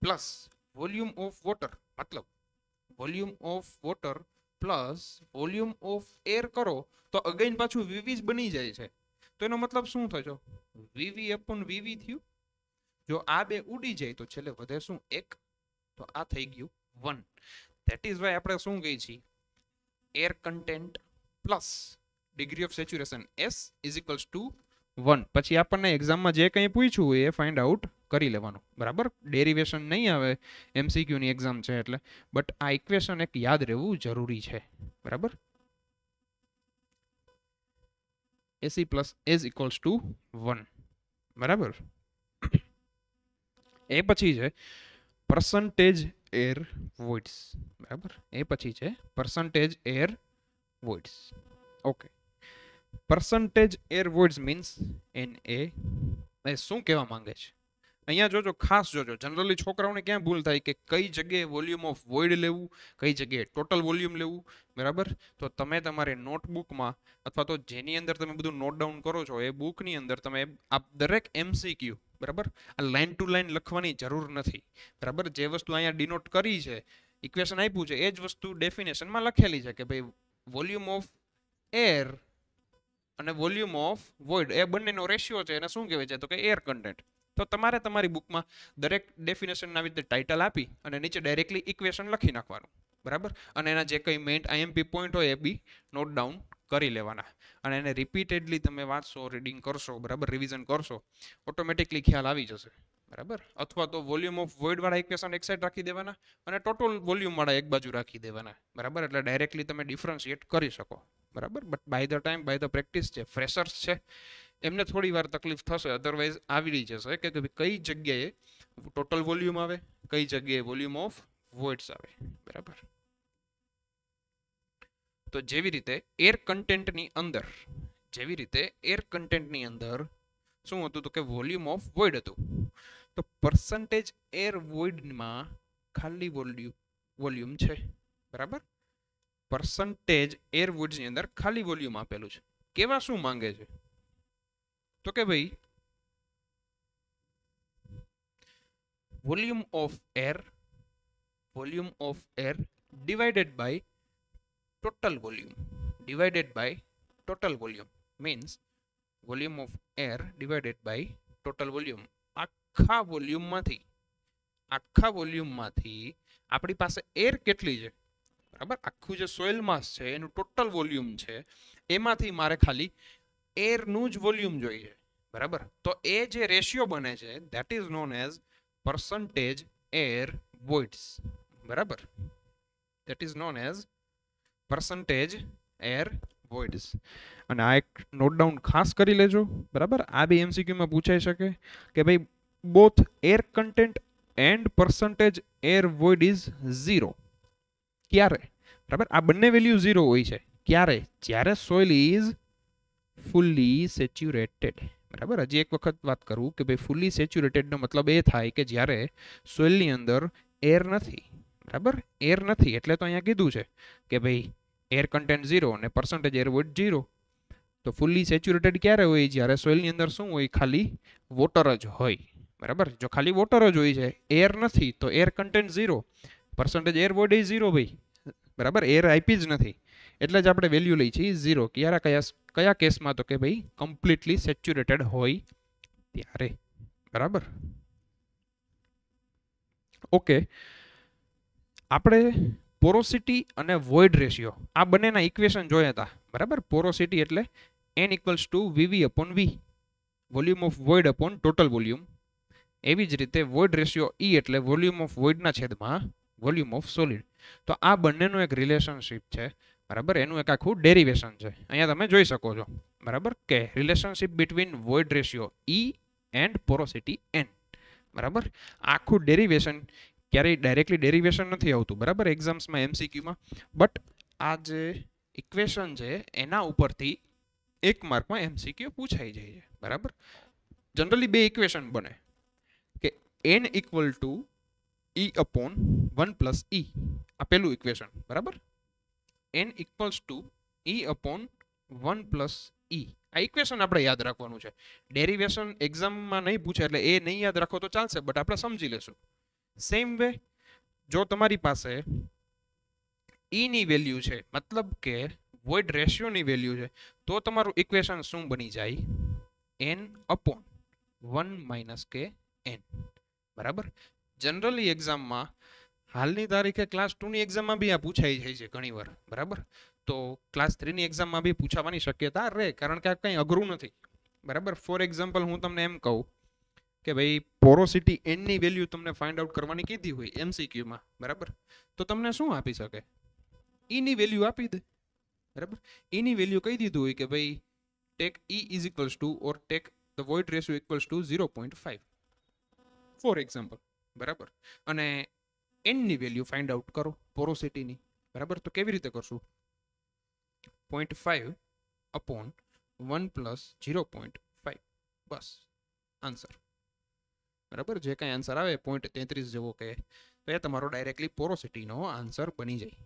plus volume of water મતલબ volume of water plus volume of air કરો તો અગેન પાછું વીવી જ બની જાય છે. તો એનો મતલબ શું થયો વીવી અપોન વીવી થયું. જો આ બે ઉડી જાય તો છેલ્લે વધે શું 1. તો આ થઈ ગયું 1. ધેટ ઇઝ વાય આપણે શું કહીએ છીએ air content plus degree of saturation S is equals two 1. પછી આપણને એક્ઝામમાં જે કંઈ પૂછ્યું હોય એ ફાઇન્ડ આઉટ કરી લેવાનું. બરાબર. ડેરિવેશન નહીં આવે એમસીક્યુની એક્ઝામ છે એટલે, બટ આ ઇક્વેશન એક યાદ રહેવું જરૂરી છે. બરાબર. AC plus S equals to 1. બરાબર. એ પછી છે પરસન્ટેજ એર વોઇડ્સ. બરાબર. એ પછી છે percentage air voids. Okay. Percentage air voids means NA. એ શું કહેવા માંગે છે અહીંયા જોજો, ખાસ જોજો. જનરલી છોકરાઓને ક્યાં ભૂલ થાય કે કઈ જગ્યાએ વોલ્યુમ ઓફ વોઇડ લેવું, કઈ જગ્યાએ ટોટલ વોલ્યુમ લેવું. બરાબર. તો તમે તમારે નોટબુકમાં અથવા તો જેની અંદર તમે બધું નોટ ડાઉન કરો છો એ બુકની અંદર તમે આ દરેક MCQ બરાબર આ લાઈન ટુ લાઈન લખવાની જરૂર નથી. બરાબર. જે વસ્તુ અહીંયા ડિનોટ કરી છે, ઇક્વેશન આપ્યું છે, એ જ વસ્તુ ડેફિનેશનમાં લખેલી છે કે ભાઈ વોલ્યુમ ઓફ એર અને વોલ્યુમ ઓફ વોઇડ એ બંનેનો રેશિયો છે એને શું કહેવાય છે તો કે એર કન્ટેન્ટ. તો તમારે તમારી બુકમાં દરેક ડેફિનેશન આવી રીતે ટાઇટલ આપી અને નીચે ડાયરેક્ટલી ઇક્વેશન લખી નાખવાનું. બરાબર. અને એના જે કંઈ મેઇન IMP પોઈન્ટ હોય એ બી નોટ ડાઉન કરી લેવાના અને એને રિપીટેડલી તમે વાંચશો, રીડિંગ કરશો, બરાબર, રિવિઝન કરશો, ઓટોમેટિકલી ખ્યાલ આવી જશે. બરાબર. અથવા તો વોલ્યુમ ઓફ વોઇડ વાળા ઇક્વેશન એક સાઈડ રાખી દેવાના અને ટોટલ વોલ્યુમ વાળા એક બાજુ રાખી દેવાના. બરાબર. એટલે ડાયરેક્ટલી તમે ડિફરન્શિએટ કરી શકો. બરાબર. But by the time, by the practice છે, ફ્રેશર્સ છે, એમને થોડી વાર તકલીફ થશે. અધરવાઇઝ આવી જશે કે કઈ જગ્યાએ ટોટલ વોલ્યુમ આવે, કઈ જગ્યાએ વોલ્યુમ ઓફ વોઇડ્સ આવે. બરાબર. તો જેવી રીતે એર કન્ટેન્ટની અંદર શું હતું તો કે વોલ્યુમ ઓફ વોઇડ હતું. તો પરસન્ટેજ એર વોઇડમાં ખાલી વોલ્યુમ છે. બરાબર. પરસન્ટેજ એર વોઇડ્સની અંદર ખાલી વોલ્યુમ આપેલું છે. કેવા શું માંગે છે તો કે ભાઈ volume of air divided by total volume means volume of air divided by total volume. આખા વોલ્યુમમાંથી આપણી પાસે એર કેટલી છે. બરાબર. આખું જે સોઇલ માસ છે એનું ટોટલ વોલ્યુમ છે, એમાંથી મારે ખાલી એરનું જ વોલ્યુમ જોઈએ. બરાબર. તો એ જે રેશિયો બને છે that is known as percentage air voids. બરાબર. That is known as percentage air voids. અને આ એક નોટ ડાઉન ખાસ કરી લેજો. બરાબર. આ બે MCQમાં પૂછાઈ શકે કે ભાઈ both air content and percentage air void is 0. ક્યારે? બરાબર. આ બંને વેલ્યુ 0 હોય છે. ક્યારે? જ્યારે સોઇલ ઇઝ ફુલ્લી સેચ્યુરેટેડ. બરાબર. હજી એક વખત વાત કરું કે ભાઈ ફુલ્લી સેચ્યુરેટેડ નો મતલબ એ થાય કે જ્યારે સોઇલની અંદર એર નથી. બરાબર, એર નથી એટલે તો અહીંયા કીધું છે કે ભાઈ એર કન્ટેન્ટ 0 અને પર્સન્ટેજ એર વોઇડ 0. તો ફૂલી સેચ્યુરેટેડ ક્યારે હોય? જ્યારે સોઇલની અંદર શું હોય? ખાલી વોટર જ હોય. બરાબર, જો ખાલી વોટર જ હોય છે, એર નથી, તો air content 0, percentage air void 0 ભાઈ. બરાબર, એર આપી જ નથી એટલે જ આપણે વેલ્યુ લઈ છીએ 0. કયા કેસમાં? તો કે ભાઈ કમ્પ્લીટલી સેચ્યુરેટેડ હોય ત્યારે. બરાબર, ઓકે. આપણે પોરોસિટી અને વોઇડ રેશિયો આ બંનેના ઇક્વેશન જોયા હતા. બરાબર, પોરોસિટી એટલે n equals to VV upon V, volume of void upon total volume. એવી જ રીતે વોઇડ રેશિયો E એટલે વોલ્યુમ ઓફ વોઇડના છેદમાં વોલ્યુમ ઓફ સોલિડ. તો આ બંનેનું એક રિલેશનશિપ છે. બરાબર, એનું એક આખું ડેરિવેશન છે. અહીંયા તમે જોઈ શકો છો. બરાબર, કે relationship between void ratio E and porosity n. બરાબર, આખું ડેરિવેશન ક્યારેય ડાયરેક્ટલી ડેરિવેશન નથી આવતું. બરાબર, એક્ઝામ્સમાં એમસીક્યુમાં. બટ આ જે ઇક્વેશન છે એના ઉપરથી 1 માર્કમાં એમસીક્યુ પૂછાઈ જાય છે. બરાબર, જનરલી બે ઇક્વેશન બને કે n equal to E upon 1 plus E. આ પેલું ઇક્વેશન. બરાબર, n equals to E upon 1 plus E. આ ઇક્વેશન આપણે યાદ રાખવાનું છે. ડેરિવેશન એક્ઝામમાં નહીં પૂછે એટલે એ નહીં યાદ રાખો તો ચાલશે, બટ આપણે સમજી લેશું. સેમ વે, જો તમારી પાસે E ની વેલ્યુ છે, મતલબ કે વોઇડ રેશિયોની વેલ્યુ છે, તો તમારું ઇક્વેશન શું બની જાય? n અપોન 1 માઇનસ કે n. બરાબર, જનરલી એક્ઝામમાં હાલની તારીખે ક્લાસ 2 ની એક્ઝામમાં બી આ પૂછાઈ જાય છે ઘણીવાર. બરાબર, તો ક્લાસ 3 ની એક્ઝામમાં બી પૂછાવાની શક્યતા રહે, કારણ કે આ કંઈ અઘરું નથી. બરાબર, ફોર એક્ઝામ્પલ હું તમને એમ કહું કે ભાઈ પોરોસિટી n ની વેલ્યુ તમને ફાઇન્ડ આઉટ કરવાની કીધી હોય એમસીક્યુમાં. બરાબર, તો તમને શું આપી શકે? E ની વેલ્યુ આપી દે. બરાબર, E ની વેલ્યુ કહી દીધું હોય કે ભાઈ take E is equals to or take the void ratio equals to 0.5 for example. બરાબર, અને n ની વેલ્યુ ફાઇન્ડ આઉટ કરો પોરોસિટીની. બરાબર, તો કેવી રીતે કરશું? 0.5 અપોન 1 પ્લસ 0.5, બસ આન્સર. બરાબર, જે કાંઈ આન્સર આવે 0.33 જેવો કે, તો એ તમારો ડાયરેક્ટલી પોરોસિટીનો આન્સર બની જાય.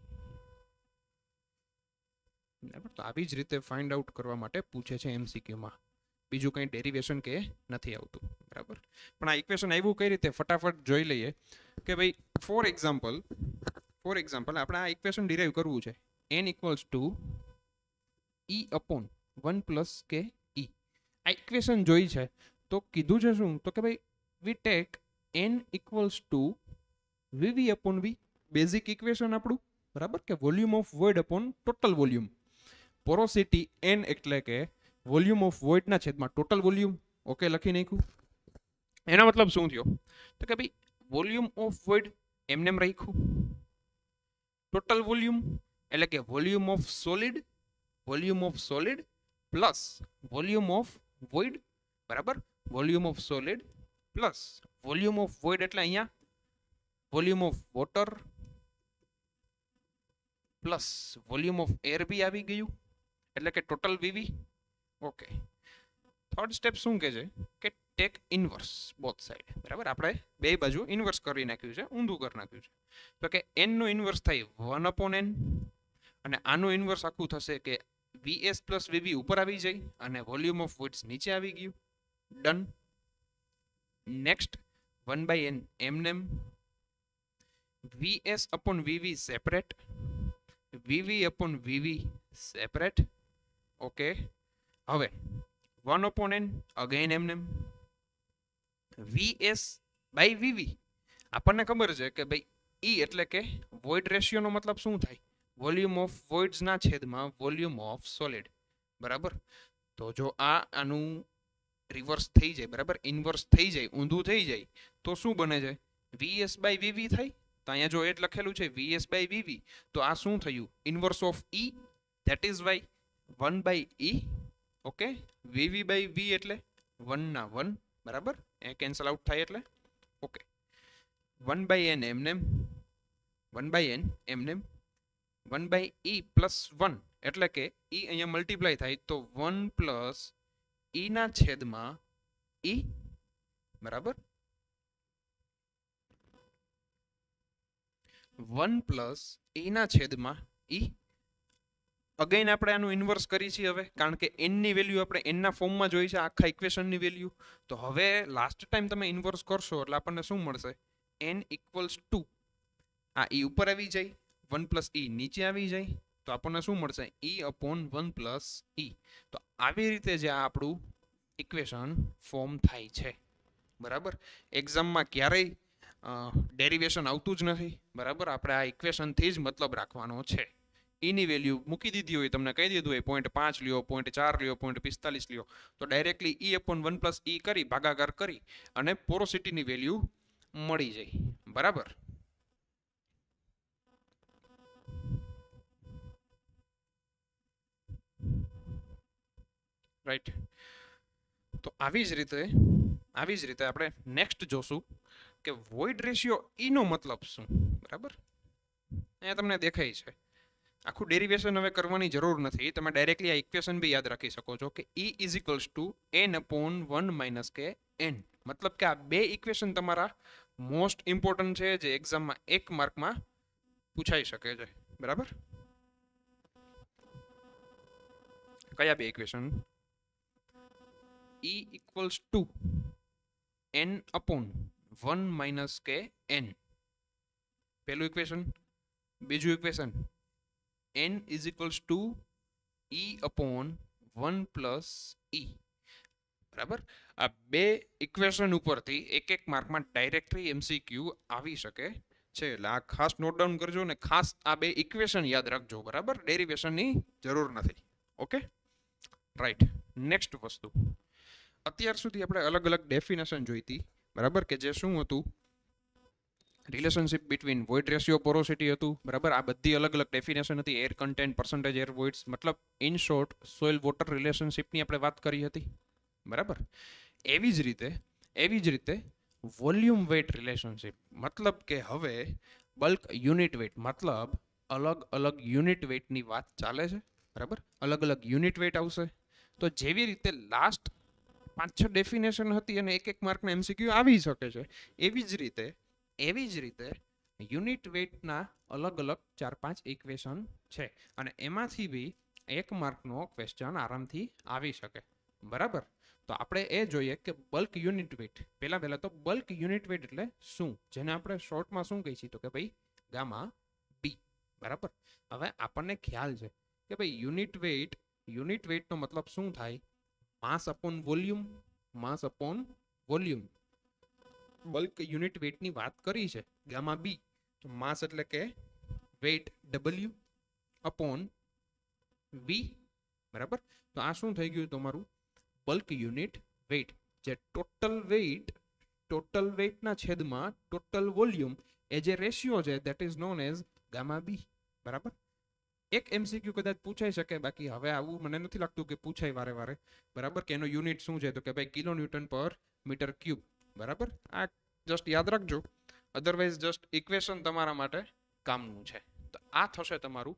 બરાબર, તો આવી જ રીતે ફાઇન્ડ આઉટ કરવા માટે પૂછે છે એમસીક્યુમાં. બીજું કંઈ ડેરિવેશન કે નથી આવતું. બરાબર, પણ આ ઇક્વેશન આવ્યું કઈ રીતે ફટાફટ જોઈ લઈએ કે ભાઈ ફોર એક્ઝામ્પલ આપણે આ ઇક્વેશન ડિરાઈવ કરવું છે. n equals to E upon 1 plus કે E. આ ઇક્વેશન જોઈ છે તો કીધું છે શું? તો કે ભાઈ we take n equals to VV upon V, basic equation આપણું. બરાબર, કે volume of void upon total volume. Porosity n એટલે કે વોલ્યુમ ઓફ વોઇડના છેદમાં ટોટલ વોલ્યુમ. ઓકે, લખી નાખ્યું. એનો મતલબ શું થયો? તો કે ભાઈ વોલ્યુમ ઓફ વોઇડ એમને રાખ્યું, ટોટલ વોલ્યુમ એટલે કે volume of solid plus volume of void. બરાબર, volume of solid plus volume of void એટલે અહીંયા volume of water plus volume of air બી આવી ગયું, એટલે કે total V V. Okay, third step શું કહે છે કે ટેક ઇનવર્સ બોથ સાઈડ. બરાબર, આપણે બે બાજુ ઇનવર્સ કરી નાખ્યું છે, ઊંધું કરી નાખ્યું છે. તો કે n નો ઇનવર્સ થાય 1 અપોન n, અને આનું ઇનવર્સ આખું થશે કે vs પ્લસ vv ઉપર આવી જાય અને વોલ્યુમ ઓફ વોઇડ્સ નીચે આવી ગયું. ડન. નેક્સ્ટ 1/n એમનેમ, vs upon vv separate, vv upon vv separate. Okay, હવે 1 અપોન n અગેન એમનેમ, vs બાય vv. આપણને ખબર છે કે ભાઈ E એટલે કે વોઇડ રેશિયોનો મતલબ શું થાય? વોલ્યુમ ઓફ વોઇડ્સના છેદમાં વોલ્યુમ ઓફ સોલિડ. બરાબર, તો જો આનું રિવર્સ થઈ જાય, બરાબર, ઇન્વર્સ થઈ જાય, ઊંધું થઈ જાય, તો શું બને છે? vs બાય vv થાય. તો અહીંયા જો એ જ લખેલું છે vs બાય vv, તો આ શું થયું? Inverse of E, that is why 1/e. Okay, vv by v એટલે 1 ના 1. બરાબર, એ કેન્સલ આઉટ થાય એટલે ઓકે. 1/n એમનેમ, 1/e પ્લસ 1 એટલે કે E અહીંયા મલ્ટીપ્લાય થાય તો 1 પ્લસ E ના છેદમાં E. બરાબર, 1 પ્લસ એના છેદમાં ઈ. અગેન આપણે આનું ઇન્વર્સ કરી છીએ હવે, કારણ કે n ની વેલ્યુ આપણે n ના ફોર્મમાં જોઈ છે આખા ઇક્વેશનની વેલ્યુ. તો હવે લાસ્ટ ટાઈમ તમે ઇન્વર્સ કરશો એટલે આપણને શું મળશે? n ઇક્વલ્સ ટુ આ ઈ ઉપર આવી જાય, 1 પ્લસ ઈ નીચે આવી જાય, તો આપણને શું મળશે? ઈ અપોન 1 પ્લસ ઈ. તો આવી રીતે જે આ આપણું ઇક્વેશન ફોર્મ થાય છે. બરાબર, એક્ઝામમાં ક્યારેય ડેરિવેશન આવતું જ નથી. બરાબર, આપણે આ ઇક્વેશનથી જ મતલબ રાખવાનો છે. ઈની વેલ્યુ મૂકી દીધી હોય, તમને કહી દીધું હોય 0.5 લ્યો, 0.4 લ્યો, 0.45 લ્યો, તો ડાયરેક્ટલી ઈ અપોન 1 પ્લસ ઈ કરી ભાગાકાર કરી અને પોરોસિટીની વેલ્યુ મળી જાય. બરાબર, રાઈટ. તો આવી જ રીતે આપણે નેક્સ્ટ જોશું કે વોઇડ રેશિયો ઈનો મતલબ શું. બરાબર, અહીંયા તમને દેખાય છે. આખું ડેરિવેશન હવે કરવાની જરૂર નથી, તમે ડાયરેક્ટલી આ ઇક્વેશન બી યાદ રાખી શકો છો કે ઈ is equals two n upon 1 minus કે n. મતલબ કે આ બે ઇક્વેશન તમારા મોસ્ટ ઇમ્પોર્ટન્ટ છે, જે એક્ઝામમાં 1 માર્કમાં પૂછાઈ શકે છે. બરાબર, કયા બે equation? E equals to n upon 1 minus કે n, પહેલું ઇક્વેશન. બીજું equation n is equals to e upon 1 plus e. બરાબર, આ બે ઇક્વેશન ઉપરથી એક માર્કમાં ડાયરેક્ટલી એમસીક્યુ આવી શકે છે. એટલે આ ખાસ નોટ ડાઉન કરજો ને ખાસ આ બે ઇક્વેશન યાદ રાખજો. બરાબર, ડેરિવેશનની જરૂર નથી. Okay, right. નેક્સ્ટ વસ્તુ, અત્યાર સુધી આપણે અલગ અલગ ડેફિનેશન જોઈતી. બરાબર, કે જે શું હતું? Relationship between void ratio porosity હતું. બરાબર, આ બધી અલગ અલગ ડેફિનેશન હતી. એર કન્ટેન્ટ, પર્સન્ટેજ એર વોઇડ્સ, મતલબ ઇન શોર્ટ સોઇલ વોટર રિલેશનશિપની આપણે વાત કરી હતી. બરાબર, એવી જ રીતે વોલ્યુમ વેઇટ રિલેશનશિપ, મતલબ કે હવે બલ્ક યુનિટ વેઇટ, મતલબ અલગ અલગ યુનિટ વેઇટની વાત ચાલે છે. બરાબર, અલગ અલગ યુનિટ વેઇટ આવશે. તો જેવી રીતે લાસ્ટ 5-6 ડેફિનેશન હતી અને એક માર્કના એમસીક્યુ આવી શકે છે, એવી જ રીતે યુનિટ વેઇટના અલગ અલગ 4-5 ઇક્વેશન છે અને એમાંથી બી 1 માર્કનો ક્વેશ્ચન આરામથી આવી શકે. બરાબર, તો આપણે એ જોઈએ કે બલ્ક યુનિટ વેઇટ. પહેલા તો બલ્ક યુનિટ વેઇટ એટલે શું, જેને આપણે શોર્ટમાં શું કહીએ છીએ? તો કે ભાઈ ગામા બી. બરાબર, હવે આપણને ખ્યાલ છે કે ભાઈ યુનિટ વેઇટનો મતલબ શું થાય? માસ અપોન વોલ્યુમ. બલ્ક યુનિટ વેઇટની વાત કરી છે ગામા બી, તો માસ એટલે કે વેઇટ W અપોન વી. બરાબર, તો આ શું થઈ ગયું તમારું? બલ્ક યુનિટ વેઇટ, જે ટોટલ વેઇટના છેદમાં ટોટલ વોલ્યુમ એ જે રેશિયો છે that is known as gamma B. બરાબર, એક એમસીક્યુ કદાચ પૂછાઈ શકે, બાકી હવે આવું મને નથી લાગતું કે પૂછાય વારે. બરાબર, કે એનો યુનિટ શું છે? તો કે ભાઈ કિલો ન્યૂટન પર મીટર ક્યુબ. બરાબર, આ જસ્ટ યાદ રાખજો, અધરવાઇઝ જસ્ટ ઇક્વેશન તમારા માટે કામનું છે. તો આ થશે તમારું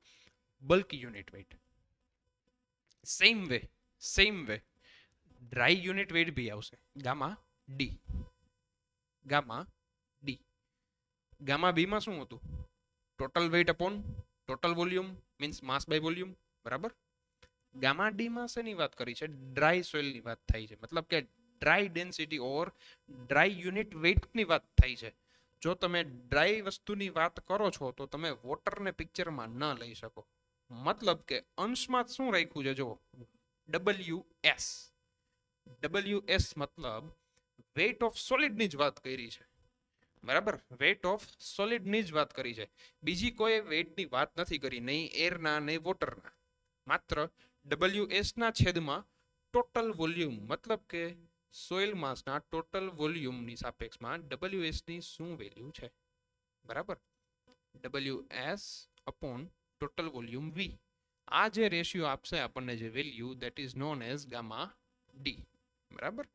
bulk unit weight. Same way dry unit weight બી આવશે, ગામા ડી. ગામા બી માં શું હતું? Total weight upon total volume, means mass by volume. બરાબર, ગામા ડી માં શેની વાત કરી છે? ડ્રાય સોઇલની વાત થઈ છે, મતલબ કે ડ્રાય ડેન્સિટી ઓર ડ્રાય યુનિટ વેઇટની વાત થઈ છે. જો તમે ડ્રાય વસ્તુની વાત કરો છો તો તમે વોટરને પિક્ચરમાં ન લઈ શકો. મતલબ કે અંશમાં શું રાખ્યું છે? જો WS મતલબ વેઇટ ઓફ સોલિડની જ વાત કરી છે. બરાબર, વેઇટ ઓફ સોલિડની જ વાત કરી છે, બીજી કોઈ વેઇટની વાત નથી કરી, નહીં એરના નહીં વોટરના. માત્ર WS ના છેદમાં ટોટલ વોલ્યુમ, મતલબ કે સોઇલ માસના ટોટલ વોલ્યુમની સાપેક્ષમાં WS ની શું વેલ્યુ છે? બરાબર, WS upon total volume V. આ જે રેશિયો આપશે આપણને જે value, that is known as gamma D. બરાબર,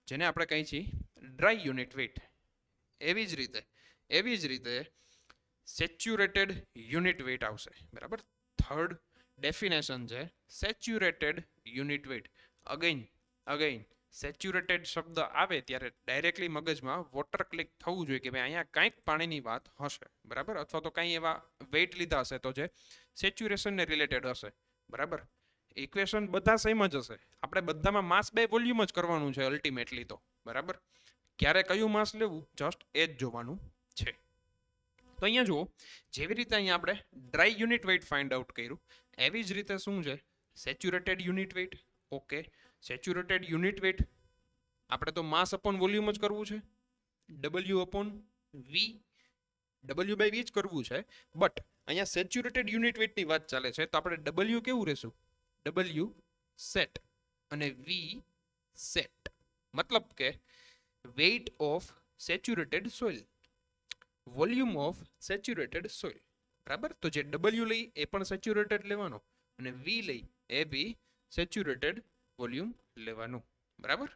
જેને આપણે કહીએ છીએ ડ્રાય યુનિટ વેઇટ. એવી જ રીતે સેચ્યુરેટેડ યુનિટ વેઇટ આવશે. બરાબર, થર્ડ ડેફિનેશન છે saturated unit weight. Again saturated શબ્દ આવે ત્યારે ડાયરેક્ટલી મગજમાં વોટર ક્લિક થવું જોઈએ કે ભાઈ અહીંયા કંઈક પાણીની વાત હશે, બરાબર, અથવા તો કંઈ એવા વેઇટ લીધા હશે તો જે સેચ્યુરેશનને રિલેટેડ હશે, બરાબર. ઇક્વેશન બધા સેમ જ હશે, આપણે બધામાં માસ બાય વોલ્યુમ જ કરવાનું છે અલ્ટિમેટલી તો, બરાબર. ક્યારે કયું માસ લેવું જસ્ટ એ જ જોવાનું છે. તો અહીંયા જુઓ, જેવી રીતે અહીંયા આપણે dry unit weight find out કર્યું, એવી જ રીતે શું છે saturated unit weight. Okay, saturated unit weight આપણે તો માસ અપોન વોલ્યુમ જ કરવું છે, W upon V, W by V જ કરવું છે. બટ અહીંયા સેચ્યુરેટેડ યુનિટ વેઇટની વાત ચાલે છે તો આપણે ડબલ્યુ કેવું રહેશું, ડબલ્યુ સેટ અને વી સેટ, મતલબ કે weight of saturated soil, volume of saturated soil, બરાબર. તો જે ડબલ્યુ લઈ એ પણ સેચ્યુરેટેડ લેવાનો અને વી લઈ એ બી સેચ્યુરેટેડ વોલ્યુમ લેવાનું, બરાબર.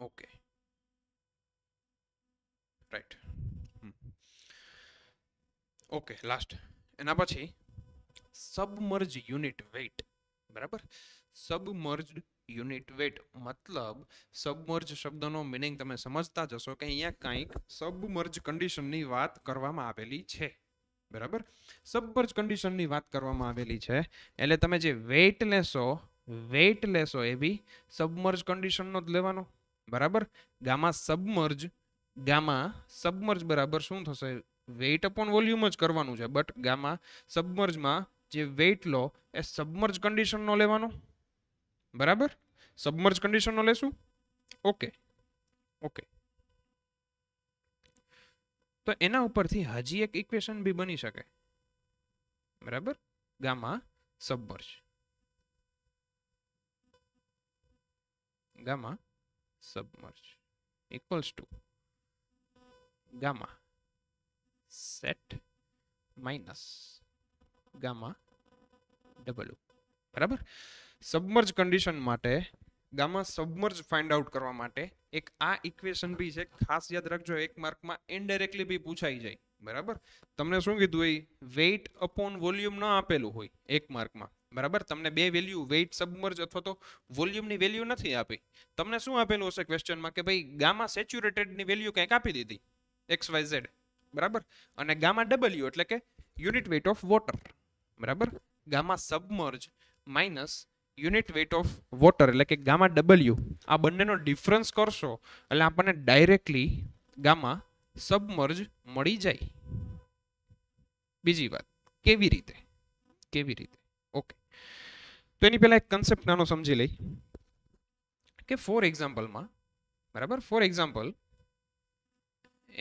Okay, right. ઓકે, લાસ્ટ એના પછી સબમર્જ યુનિટ વેઇટ, બરાબર. સબમર્જ્ડ યુનિટ વેઇટ મતલબ સબમર્જ શબ્દનો મિનિંગ તમે સમજતા જશો કે અહીંયા કંઈક સબમર્જ કન્ડિશનની વાત કરવામાં આવેલી છે, બરાબર. સબમર્જ કન્ડિશનની વાત કરવામાં આવેલી છે એટલે તમે જે વેઇટ લેશો એ બી સબમર્જ કન્ડિશનનો જ લેવાનો, બરાબર. ગામા સબમર્જ બરાબર શું થશે, વેઇટ અપોન વોલ્યુમ જ કરવાનું છે, બટ ગામા સબમર્જમાં જે વેઇટ લો એ સબમર્જ કન્ડિશનનો લેવાનો, બરાબર. સબમર્જ કન્ડિશનનો લેશું. Okay, okay. તો એના ઉપરથી હજી એક ઇક્વેશન બી બની શકે, બરાબર. Gamma submerge equals to gamma sat minus gamma W, બરાબર. સબમર્જ કન્ડિશન માટે ગામા સબમર્જ ફાઇન્ડ આઉટ કરવા માટે એક આ ઇક્વેશન બી છે, ખાસ યાદ રાખજો, એક માર્કમાં ઇનડાયરેક્ટલી બી પૂછાઈ જાય, બરાબર. તમને શું કીધું હોય, વેઇટ અપોન વોલ્યુમ ન આપેલું હોય એક માર્કમાં, બરાબર. તમને બે વેલ્યુ વેઇટ સબમર્જ અથવા તો વોલ્યુમની વેલ્યુ નથી આપી, તમને શું આપેલું હશે ક્વેશ્ચનમાં કે ભાઈ ગામા સેચ્યુરેટેડની વેલ્યુ કંઈક આપી દીધી XYZ, બરાબર. અને ગામા ડબલ્યુ એટલે કે યુનિટ વેઇટ ઓફ વોટર, બરાબર. Gamma submerge minus unit weight of water એટલે કે ગામા ડબલ્યુ, આ બંનેનો ડિફરન્સ કરશો એટલે આપણને ડાયરેક્ટલી ગામા સબમર્જ મળી જાય. બીજી વાત, કેવી રીતે? ઓકે, તો એની પહેલા એક કન્સેપ્ટ નાનો સમજી લઈ કે ફોર એક્ઝામ્પલમાં, બરાબર, ફોર એક્ઝામ્પલ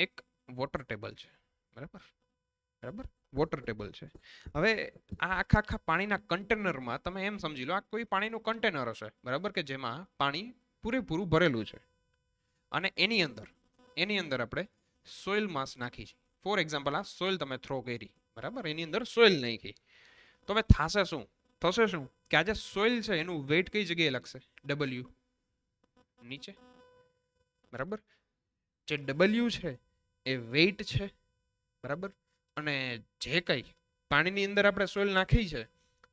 એક વોટર ટેબલ છે, બરાબર, વોટર ટેબલ છે. હવે આ આખા પાણીના કન્ટેનરમાં તમે એમ સમજી લો આ કોઈ પાણીનું કન્ટેનર હશે, બરાબર, કે જેમાં પાણી પૂરેપૂરું ભરેલું છે અને એની અંદર આપણે સોઇલ માસ નાખી છે. ફોર એક્ઝામ્પલ આ સોઇલ તમે થ્રો કરી, બરાબર, એની અંદર સોઇલ નાખી. તો હવે થશે શું કે આ જે સોઇલ છે એનું વેઇટ કઈ જગ્યાએ લાગશે, ડબલ્યુ નીચે, બરાબર. જે ડબલ્યુ છે એ વેઇટ છે, બરાબર. અને જે કંઈ પાણીની અંદર આપણે સોઇલ નાખી છે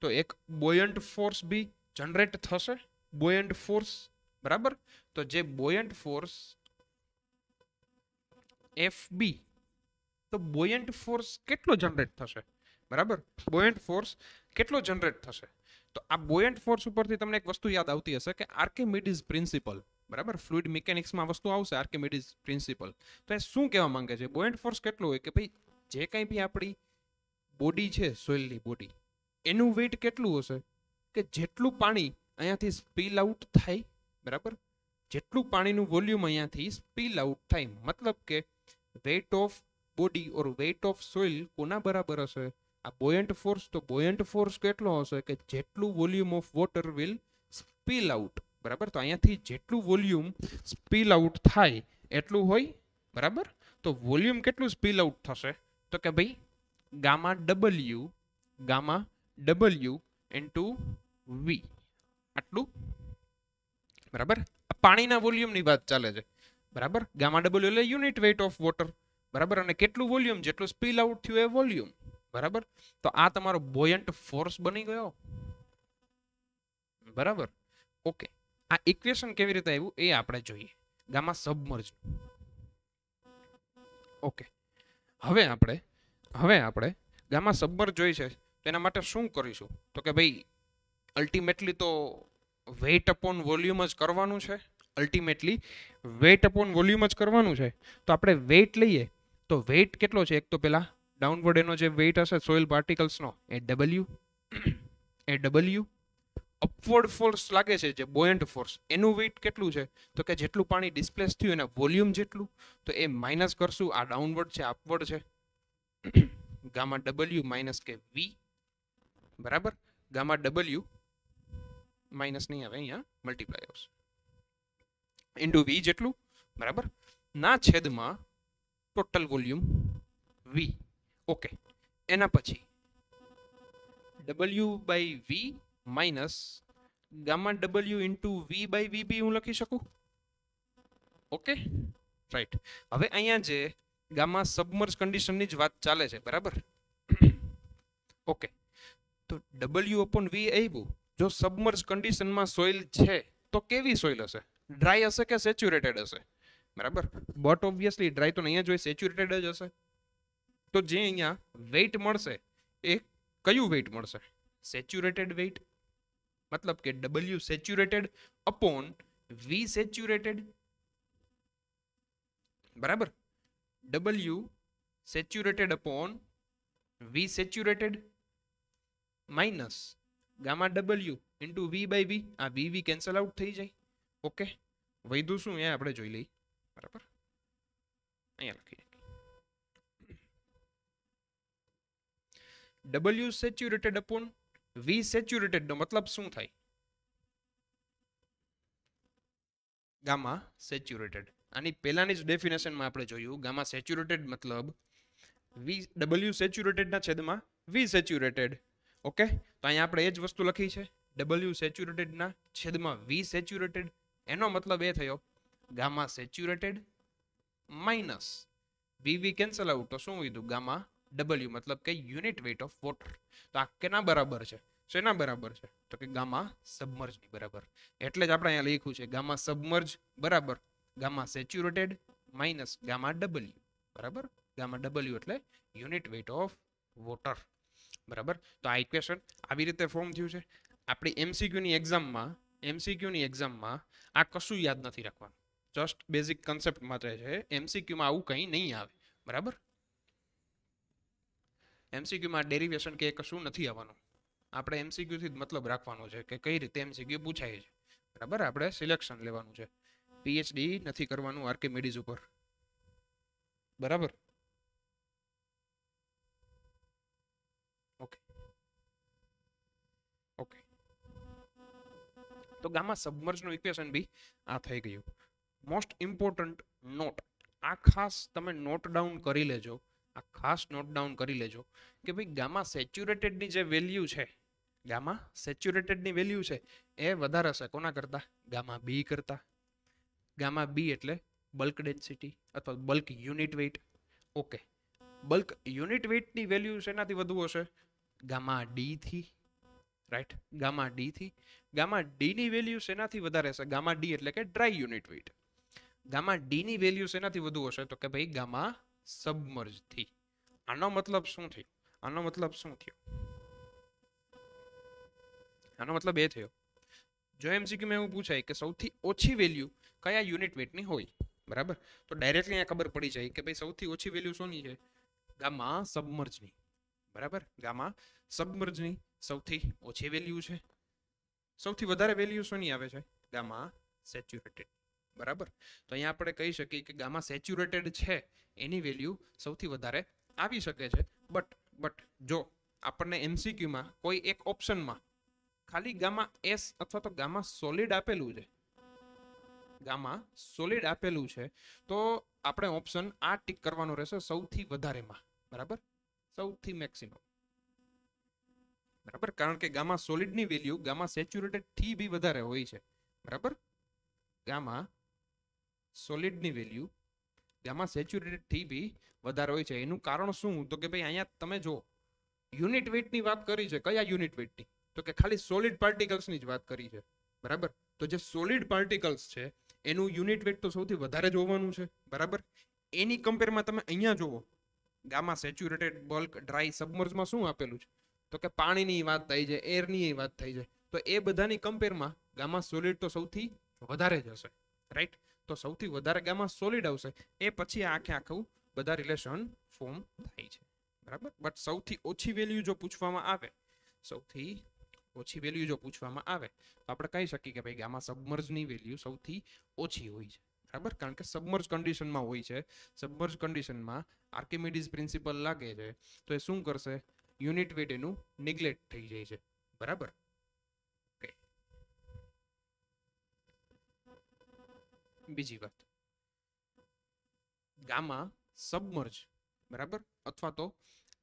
તો એક બોયન્ટ ફોર્સ બી જનરેટ થશે, બોયન્ટ ફોર્સ, બરાબર. તો જે બોયન્ટ ફોર્સ FB, તો બોયન્ટ ફોર્સ કેટલો જનરેટ થશે, બરાબર, બોયન્ટ ફોર્સ કેટલો જનરેટ થશે. તો આ બોયન્ટ ફોર્સ ઉપરથી તમને એક વસ્તુ યાદ આવતી હશે કે આર્કિમિડીઝ પ્રિન્સિપલ, બરાબર. ફ્લુઇડ મિકેનિક્સમાં વસ્તુ આવશે આર્કિમિડીઝ પ્રિન્સિપલ. તો એ શું કહેવા માંગે છે, બોયન્ટ ફોર્સ કેટલો હોય કે ભાઈ જે કંઈ બી આપણી બોડી છે, સોઇલની બોડી, એનું વેઇટ કેટલું હશે કે જેટલું પાણી અહીંયાથી સ્પીલ આઉટ થાય, બરાબર, જેટલું પાણીનું વોલ્યુમ અહીંયાથી સ્પીલ આઉટ થાય, મતલબ કે weight of body or weight of soil કોના બરાબર હશે, આ બોયન્ટ ફોર્સ. તો બોયન્ટ ફોર્સ કેટલો હશે કે જેટલું volume of water will spill out, બરાબર. તો અહીંયાથી જેટલું વોલ્યુમ સ્પીલ આઉટ થાય એટલું હોય, બરાબર. તો વોલ્યુમ કેટલું સ્પીલ આઉટ થશે તો કે ભાઈ ગામા ડબલ્યુ ઇન્ટુ વી, આટલું, બરાબર. પાણીના વોલ્યુમની વાત ચાલે છે, બરાબર. ગામા ડબલ્યુ એટલે યુનિટ વેઇટ ઓફ વોટર, બરાબર. અને કેટલું વોલ્યુમ, જેટલું સ્પીલ આઉટ થયું એ વોલ્યુમ, બરાબર. તો આ તમારો બોયન્ટ ફોર્સ બની ગયો, બરાબર. ઓકે, આ ઇક્વેશન કેવી રીતે આવ્યું એ આપણે જોઈએ, ગામા સબમર્જ. ઓકે, હવે આપણે ગામા સબમર્જ જોઈ છે, તેના માટે શું કરીશું તો કે ભાઈ અલ્ટિમેટલી તો વેઇટ અપોન વોલ્યુમ જ કરવાનું છે. અલ્ટિમેટલી વેઇટ અપોન વોલ્યુમ જ કરવાનું છે. તો આપણે વેઇટ લઈએ તો વેઇટ કેટલો છે, એક તો પેલા ડાઉનવર્ડ એનો જે વેઇટ હશે soil પાર્ટિકલ્સનો A W upward force લાગે છે જે બોયન્ટ ફોર્સ એનું વેઇટ કેટલું છે તો કે જેટલું પાણી ડિસ્પ્લેસ થયું એના વોલ્યુમ જેટલું, તો એ માઇનસ કરશું. આ ડાઉનવર્ડ છે, અપવર્ડ છે, ગામા ડબલ્યુ માઇનસ કે વી, બરાબર. ગામા ડબલ્યુ માઇનસ નહીં આવે, અહીંયા મલ્ટીપ્લાય આવશે, ઇન્ટુ વી જેટલું, બરાબર, ના છેદમાં ટોટલ વોલ્યુમ વી. ઓકે, એના પછી W by V minus gamma W into V by V બી હું લખી શકું. Okay, right. હવે અહીંયા જે ગામા સબમર્જ કન્ડિશનની જ વાત ચાલે છે, બરાબર. ઓકે, તો ડબલ્યુ અપોન વી આવ્યું. જો સબમર્જ કન્ડિશનમાં સોઇલ છે તો કેવી સોઇલ હશે? ડ્રાય હશે કે સેચ્યુરેટેડ હશે? બરાબર, બટ ઓબ્વિયસલી ડ્રાય તો અહીંયા જોઈએ સેચ્યુરેટેડ જ હશે. તો જે અહીંયા વેઇટ મળશે એ કયું વેઇટ મળશે? Saturated weight. મતલબ કે W saturated upon V saturated, બરાબર. W saturated upon V saturated minus gamma W into V by V. આ વી વી કેન્સલ આઉટ થઈ જાય. ઓકે, વૈધું શું એ આપણે જોઈ લઈએ, બરાબર. અહીંયા લખી W saturated upon V saturated નો મતલબ શું થાય? Gamma saturated. આની પહેલાની જ ડેફિનેશનમાં આપણે જોયું, ગામા સેચ્યુરેટેડ મતલબ વી ડબલ્યુ સેચ્યુરેટેડ ના છેદમાં વી સેચ્યુરેટેડ. ઓકે, તો અહીંયા આપણે એ જ વસ્તુ લખી છે, ડબલ્યુ સેચ્યુરેટેડ ના છેદમાં વી સેચ્યુરેટેડ. એનો મતલબ એ થયો ગામા સેચ્યુરેટેડ માઇનસ વી વી કેન્સલ આઉટ, તો શું કીધું? ગામા ડબલ્યુ, મતલબ કે યુનિટ વેઇટ ઓફ વોટર. તો આ કેના બરાબર છે? શેના બરાબર છે? તો કે ગામા સબમર્જની બરાબર. એટલે જ આપણે અહીંયા લખ્યું છે ગામા સબમર્જ બરાબર gamma saturated minus gamma W, બરાબર. ગામા ડબલ્યુ એટલે યુનિટ વેઇટ ઓફ વોટર, બરાબર. તો આ ઇક્વેશન આવી રીતે ફોર્મ થયું છે. આપણી એમસીક્યુની એક્ઝામમાં આ કશું યાદ નથી રાખવાનું, જસ્ટ બેઝિક કન્સેપ્ટ માટે છે. એમસીક્યુમાં આવું કંઈ નહીં આવે, બરાબર. એમસીક્યુમાં ડેરિવેશન કે કશું નથી આવવાનું. આપણે એમસીક્યુ થી મતલબ રાખવાનો છે કે કઈ રીતે એમસીક્યુ પૂછાય છે, બરાબર. આપણે સિલેક્શન લેવાનું છે, પીએચડી નથી કરવાનું આર્કિમિડીઝ ઉપર, બરાબર. ઓકે ઓકે, તો ગામા સબમર્જનું ઇક્વેશન બી આ થઈ ગયું. મોસ્ટ ઇમ્પોર્ટન્ટ નોટ, આ ખાસ તમે નોટ ડાઉન કરી લેજો, આ ખાસ નોટ ડાઉન કરી લેજો કે ભાઈ ગામા સેચ્યુરેટેડની જે વેલ્યુ છે, ગામા સેચ્યુરેટેડની વેલ્યુ છે એ વધારે હશે કોના કરતા? ગામા બી કરતા. ગામા બી એટલે બલ્ક ડેન્સિટી અથવા બલ્ક યુનિટ વેઇટ. ઓકે, બલ્ક યુનિટ વેઇટની વેલ્યુ શેનાથી વધુ હશે? ગામા ડી થી, રાઈટ. ગામા ડી થી. ગામા ડી ની વેલ્યુ શેનાથી વધારે હશે? ગામા ડી એટલે કે dry unit weight. Gamma D ની વેલ્યુ શેનાથી વધુ હશે? તો કે ભાઈ ગામા સબમર્જ થી. આનો મતલબ શું થયો? આનો મતલબ શું થયો? આનો મતલબ એ થયો, જો એમસીક્યુમાં એવું પૂછાય કે સૌથી ઓછી વેલ્યુ કયા યુનિટ વેઇટની હોય, બરાબર, તો ડાયરેક્ટલી અહીંયા ખબર પડી જાય કે ભાઈ સૌથી ઓછી વેલ્યુ શોની છે? ગામા સબમર્જની, બરાબર. ગામા સબમર્જની સૌથી ઓછી વેલ્યુ છે. સૌથી વધારે વેલ્યુ શોની આવે છે? ગામા સેચ્યુરેટેડ, બરાબર. તો અહીંયા આપણે કહી શકીએ કે ગામા સેચ્યુરેટેડ છે એની વેલ્યુ સૌથી વધારે આવી શકે છે. બટ જો આપણને એમસીક્યુમાં કોઈ એક ઓપ્શનમાં ખાલી ગામા એસ અથવા તો ગામા સોલિડ આપેલું છે, ગામા સોલિડ આપેલું છે, તો આપણે ઓપ્શન આ ટિક કરવાનો રહેશે સૌથી વધારેમાં, બરાબર, સૌથી મેક્સિમમ, બરાબર. કારણ કે ગામા સોલિડની વેલ્યુ ગામા સેચ્યુરેટેડ થી બી વધારે હોય છે, બરાબર. ગામા સોલિડની વેલ્યુ ગામા સેચ્યુરેટેડ થી બી વધારે હોય છે. એનું કારણ શું? તો કે ભાઈ અહીંયા તમે જો યુનિટ વેઇટની વાત કરી છે, કયા યુનિટ વેઇટની? તો કે ખાલી સોલિડ પાર્ટિકલ્સની જ વાત કરી છે, બરાબર. તો જે સોલિડ પાર્ટિકલ્સ છે એનું યુનિટ વેટ તો સૌથી વધારે જ હોવાનું છે, બરાબર. એની કમ્પેરમાં તમે અહીંયા જુઓ, ગામા સેચ્યુરેટેડ, બલ્ક, ડ્રાય, સબમર્જમાં શું આપેલું છે, તો કે પાણીની વાત થઈ છે, એરની વાત થઈ છે. તો એ બધાની કમ્પેરમાં ગામા સોલિડ તો સૌથી વધારે જ હશે, રાઈટ. તો સૌથી વધારે ગામા સોલિડ આવશે, એ પછી આખું બધા રિલેશન ફોર્મ થાય છે, બરાબર. બટ સૌથી ઓછી વેલ્યુ જો પૂછવામાં આવે, સૌથી ઓછી વેલ્યુ જો પૂછવામાં આવે તો આપણે કહી શકીએ કે ભાઈ ગામા સબમર્જની વેલ્યુ સૌથી ઓછી હોય છે, બરાબર. કારણ કે સબમર્જ કન્ડિશનમાં હોય છે. સબમર્જ કન્ડિશનમાં આર્કિમિડીઝ પ્રિન્સિપલ લાગે છે, તો એ શું કરશે, યુનિટ વેટ એનું નિગ્લેક્ટ થઈ જાય છે, બરાબર. ઓકે, બીજી વાત, ગામા સબમર્જ, બરાબર, અથવા તો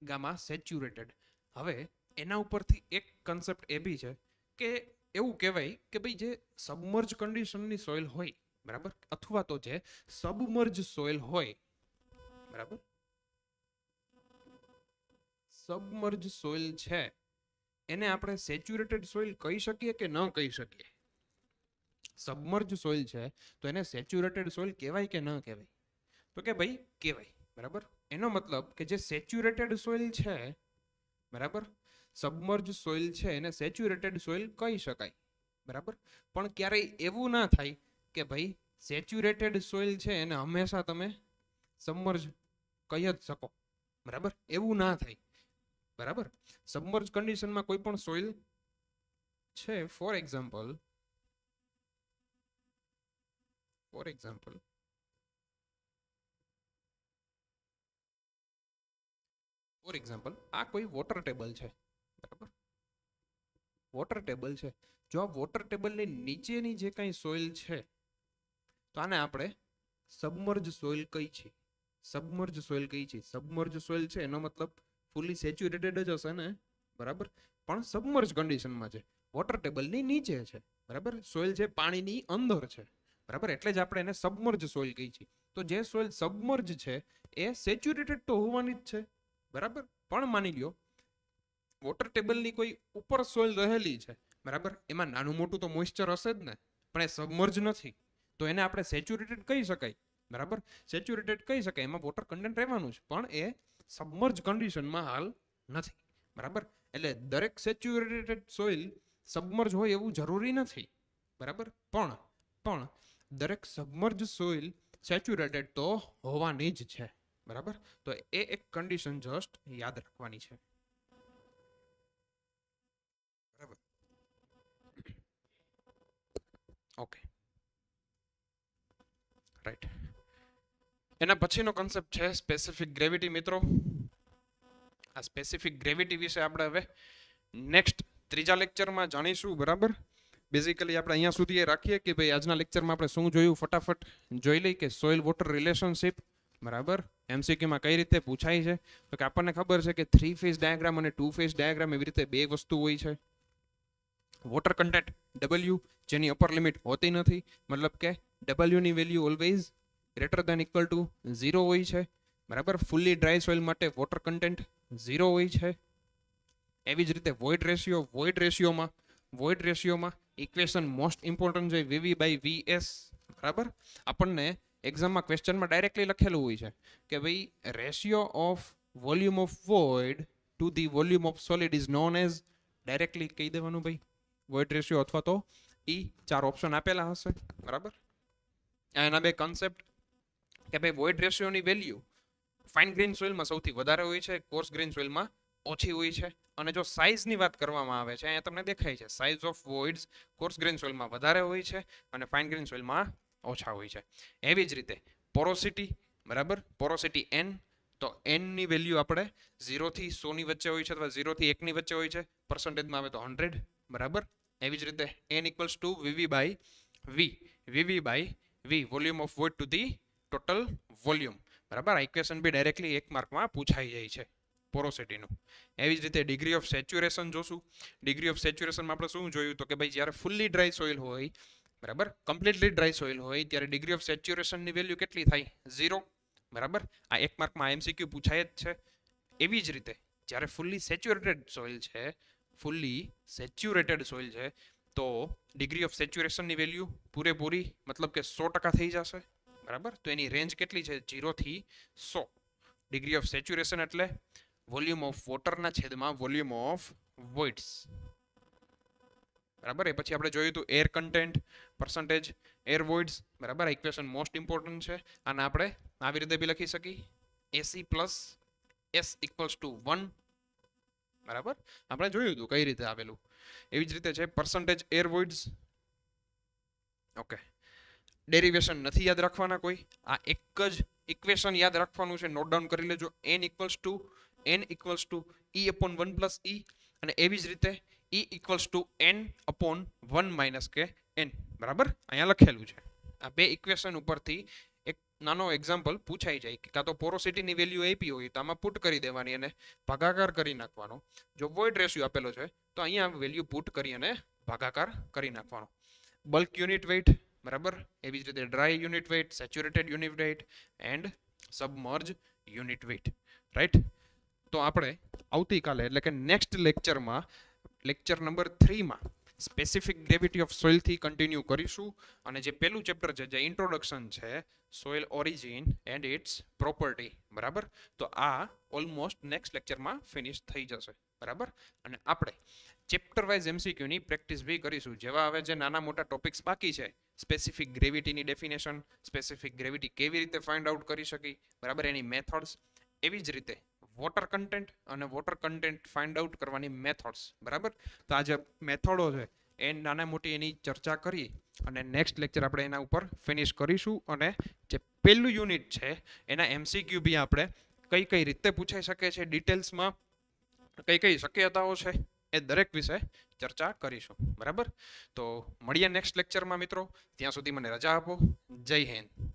ગામા સેચ્યુરેટેડ. હવે એના ઉપરથી એક કન્સેપ્ટ એ બી છે કે એવું કહેવાય કે ભાઈ જે સબમર્જ કન્ડિશનની સોઇલ હોય, બરાબર, અથવા તો જે સબમર્જ સોઇલ હોય, બરાબર, સબમર્જ સોઇલ છે એને આપણે સેચ્યુરેટેડ સોઇલ કહી શકીએ કે ન કહી શકીએ? સબમર્જ સોઇલ છે તો એને સેચ્યુરેટેડ સોઇલ કહેવાય કે ન કહેવાય? તો કે ભાઈ કહેવાય, બરાબર. એનો મતલબ કે જે સેચ્યુરેટેડ સોઇલ છે, બરાબર, સબમર્જ સોઇલ છે એને સેચ્યુરેટેડ સોઇલ કહી શકાય, બરાબર. પણ ક્યારેય એવું ના થાય કે ભાઈ સેચ્યુરેટેડ સોઇલ છે એને હંમેશા તમે સબમર્જ કહી જ શકો, બરાબર. એવું ના થાય, બરાબર. સબમર્જ કન્ડિશનમાં કોઈ પણ સોઇલ છે, ફોર એક્ઝામ્પલ આ કોઈ વોટર ટેબલ છે, બરાબર, વોટર ટેબલ છે. જો આ વોટર ટેબલની નીચેની જે કાંઈ સોઇલ છે તો આને આપણે સબમર્જ સોઇલ કહી છીએ. સબમર્જ સોઇલ કહી છીએ. સબમર્જ સોઇલ છે એનો મતલબ ફૂલી સેચ્યુરેટેડ જ હશે ને, બરાબર, પણ સબમર્જ કન્ડિશનમાં છે, વોટર ટેબલની નીચે છે, બરાબર. સોઇલ છે પાણીની અંદર છે, બરાબર. એટલે જ આપણે એને સબમર્જ સોઇલ કહી છીએ. તો જે સોઇલ સબમર્જ છે એ સેચ્યુરેટેડ તો હોવાની જ છે, બરાબર. પણ માની લ્યો વોટર ટેબલની કોઈ ઉપર સોઇલ રહેલી છે, બરાબર, એમાં નાનું મોટું તો મોઇસ્ચર હશે જ ને, પણ એ સબમર્જ નથી, તો એને આપણે સેચ્યુરેટેડ કહી શકાય, બરાબર. સેચ્યુરેટેડ કહી શકાય, એમાં વોટર કન્ટેન્ટ રહેવાનું છે, પણ એ સબમર્જ કન્ડિશનમાં હાલ નથી, બરાબર. એટલે દરેક સેચ્યુરેટેડ સોઇલ સબમર્જ હોય એવું જરૂરી નથી, બરાબર. પણ દરેક સબમર્જ સોઇલ સેચ્યુરેટેડ તો હોવાની જ છે, બરાબર. તો એ એક કન્ડિશન જસ્ટ યાદ રાખવાની છે, બરાબર. Okay, right. એના પછીનો કન્સેપ્ટ છે સ્પેસિફિક ગ્રેવિટી. મિત્રો, આ સ્પેસિફિક ગ્રેવિટી વિશે આપણે હવે નેક્સ્ટ ત્રીજા લેક્ચરમાં જાણીશું, બરાબર. બેઝિકલી આપણે અહીંયા સુધી એ રાખીએ કે ભાઈ આજના લેક્ચરમાં આપણે શું જોયું, ફટાફટ જોઈ લઈ કે સોઇલ વોટર રિલેશનશિપ, બરાબર, એમસીક્યુમાં કઈ રીતે પૂછાય છે. તો કે આપણને ખબર છે કે 3 ફેઝ ડાયાગ્રામ અને 2 ફેઝ ડાયાગ્રામ એવી રીતે બે વસ્તુ હોય છે. વોટર કન્ટેન્ટ W જેની અપર લિમિટ હોતી નથી, મતલબ કે W ની value always greater than equal to 0 હોય છે, બરાબર. ફૂલી ડ્રાય સોઇલ માટે વોટર કન્ટેન્ટ 0 હોય છે. એવી જ રીતે વોઇડ રેશિયોમાં ઇક્વેશન મોસ્ટ ઇમ્પોર્ટન્ટ છે VV/VS, બરાબર. આપણને એક્ઝામમાં ક્વેશ્ચનમાં ડાયરેક્ટલી લખેલું હોય છે કે ભાઈ ratio of volume of void to the volume of solid is known as, directly કહી દેવાનું ભાઈ વોઇડ રેશિયો અથવા તો ચાર ઓપ્શન આપેલા હશે, બરાબર. એના બે કન્સેપ્ટ કે ભાઈ વોઇડ રેશિયોની વેલ્યુ ફાઇન ગ્રેઇન સોઇલમાં સૌથી વધારે હોય છે, કોર્સ ગ્રેઇન સોઇલમાં ઓછી હોય છે. અને જો સાઇઝની વાત કરવામાં આવે છે, અહીંયા તમને દેખાય છે સાઇઝ ઓફ વોઇડ્સ કોર્સ ગ્રેઇન સોઇલમાં વધારે હોય છે અને ફાઇન ગ્રેઇન સોઇલમાં ઓછા હોય છે. એવી જ રીતે પોરોસિટી, બરાબર, પોરોસિટી N, તો N ની વેલ્યુ આપણે 0 થી 100 ની વચ્ચે હોય છે અથવા 0 થી 1 ની વચ્ચે હોય છે, પર્સન્ટેજમાં આવે તો 100, બરાબર. એવી જ રીતે N equals two VV/V, volume of void to the total volume, બરાબર. આ ઇક્વેશન બી ડાયરેક્ટલી 1 માર્કમાં પૂછાઈ જાય છે પોરોસિટીનું. એવી જ રીતે ડિગ્રી ઓફ સેચ્યુરેશન જોશું. ડિગ્રી ઓફ સેચ્યુરેશનમાં આપણે શું જોયું, તો કે ભાઈ જ્યારે ફુલ્લી ડ્રાય સોઇલ હોય, બરાબર, કમ્પ્લીટલી ડ્રાય સોઇલ હોય ત્યારે ડિગ્રી ઓફ સેચ્યુરેશનની વેલ્યુ કેટલી થાય, 0, બરાબર. આ 1 માર્કમાં MCQ પૂછાય જ છે. એવી જ રીતે જ્યારે ફુલ્લી સેચ્યુરેટેડ સોઇલ છે તો ડિગ્રી ઓફ સેચ્યુરેશનની વેલ્યુ પૂરેપૂરી મતલબ કે 100% થઈ જશે, બરાબર. તો એની રેન્જ કેટલી છે? 0 થી 100. ડિગ્રી ઓફ સેચ્યુરેશન એટલે વોલ્યુમ ઓફ વોટરના છેદમાં વોલ્યુમ ઓફ વોઇડ્સ, બરાબર. એ પછી આપણે જોયું હતું air content percentage air voids, બરાબર. આ ઇક્વેશન મોસ્ટ ઇમ્પોર્ટન્ટ છે. અને આપણે આવી રીતે બી લખી શકીએ એસી પ્લસ એસ ઇક્વલ્સ ટુ 1, બરાબર. આપણે જોયું હતું કઈ રીતે આવેલું. એવી જ રીતે છે percentage air voids. Okay, derivation નથી યાદ રાખવાના કોઈ, આ એક જ ઇક્વેશન યાદ રાખવાનું છે. નોટ ડાઉન કરી લેજો. n equals to e upon 1 plus e, અને એવી જ રીતે e equals to n upon 1 minus કે n, બરાબર. અહીંયા લખેલું છે. આ બે ઇક્વેશન ઉપરથી એક નાનો એક્ઝામ્પલ પૂછાઈ જાય કે કાં તો પોરોસિટીની વેલ્યુ આપી હોય તો આમાં પુટ કરી દેવાની અને ભાગાકાર કરી નાખવાનો. જો વોઇડ રેશિયો આપેલો છે તો અહીંયા વેલ્યુ પુટ કરી અને ભાગાકાર કરી નાખવાનો. બલ્ક યુનિટ વેઇટ, બરાબર. એવી જ રીતે dry unit weight, saturated unit weight and submerge unit weight, right. તો આપણે આવતીકાલે એટલે કે નેક્સ્ટ લેક્ચરમાં, લેક્ચર નંબર 3માં સ્પેસિફિક ગ્રેવિટી ઓફ સોઇલથી કન્ટિન્યુ કરીશું. અને જે પહેલું ચેપ્ટર છે જે ઇન્ટ્રોડક્શન છે, soil origin and its property, બરાબર. તો આ ઓલમોસ્ટ નેક્સ્ટ લેક્ચરમાં ફિનિશ થઈ જશે, બરાબર. અને આપણે ચેપ્ટર વાઇઝ એમસીક્યુની પ્રેક્ટિસ બી કરીશું. જેવા હવે જે નાના મોટા ટોપિક્સ બાકી છે, સ્પેસિફિક ગ્રેવિટીની ડેફિનેશન, સ્પેસિફિક ગ્રેવિટી કેવી રીતે ફાઇન્ડ આઉટ કરી શકી, બરાબર, એની મેથડ્સ, એવી જ રીતે વોટર કન્ટેન્ટ અને વોટર કન્ટેન્ટ ફાઇન્ડ આઉટ કરવાની મેથડ્સ, બરાબર. તો આ જે મેથડો છે એ નાના મોટી એની ચર્ચા કરી અને નેક્સ્ટ લેક્ચર આપણે એના ઉપર ફિનિશ કરીશું. અને જે પહેલું યુનિટ છે એના એમસીક્યુ બી આપણે કઈ કઈ રીતે પૂછાઈ શકે છે ડિટેલ્સમાં, કઈ કઈ શક્યતાઓ છે, એ દરેક વિશે ચર્ચા કરીશું, બરાબર. તો મળીએ નેક્સ્ટ લેક્ચરમાં મિત્રો. ત્યાં સુધી મને રજા આપો. જય હિન્દ.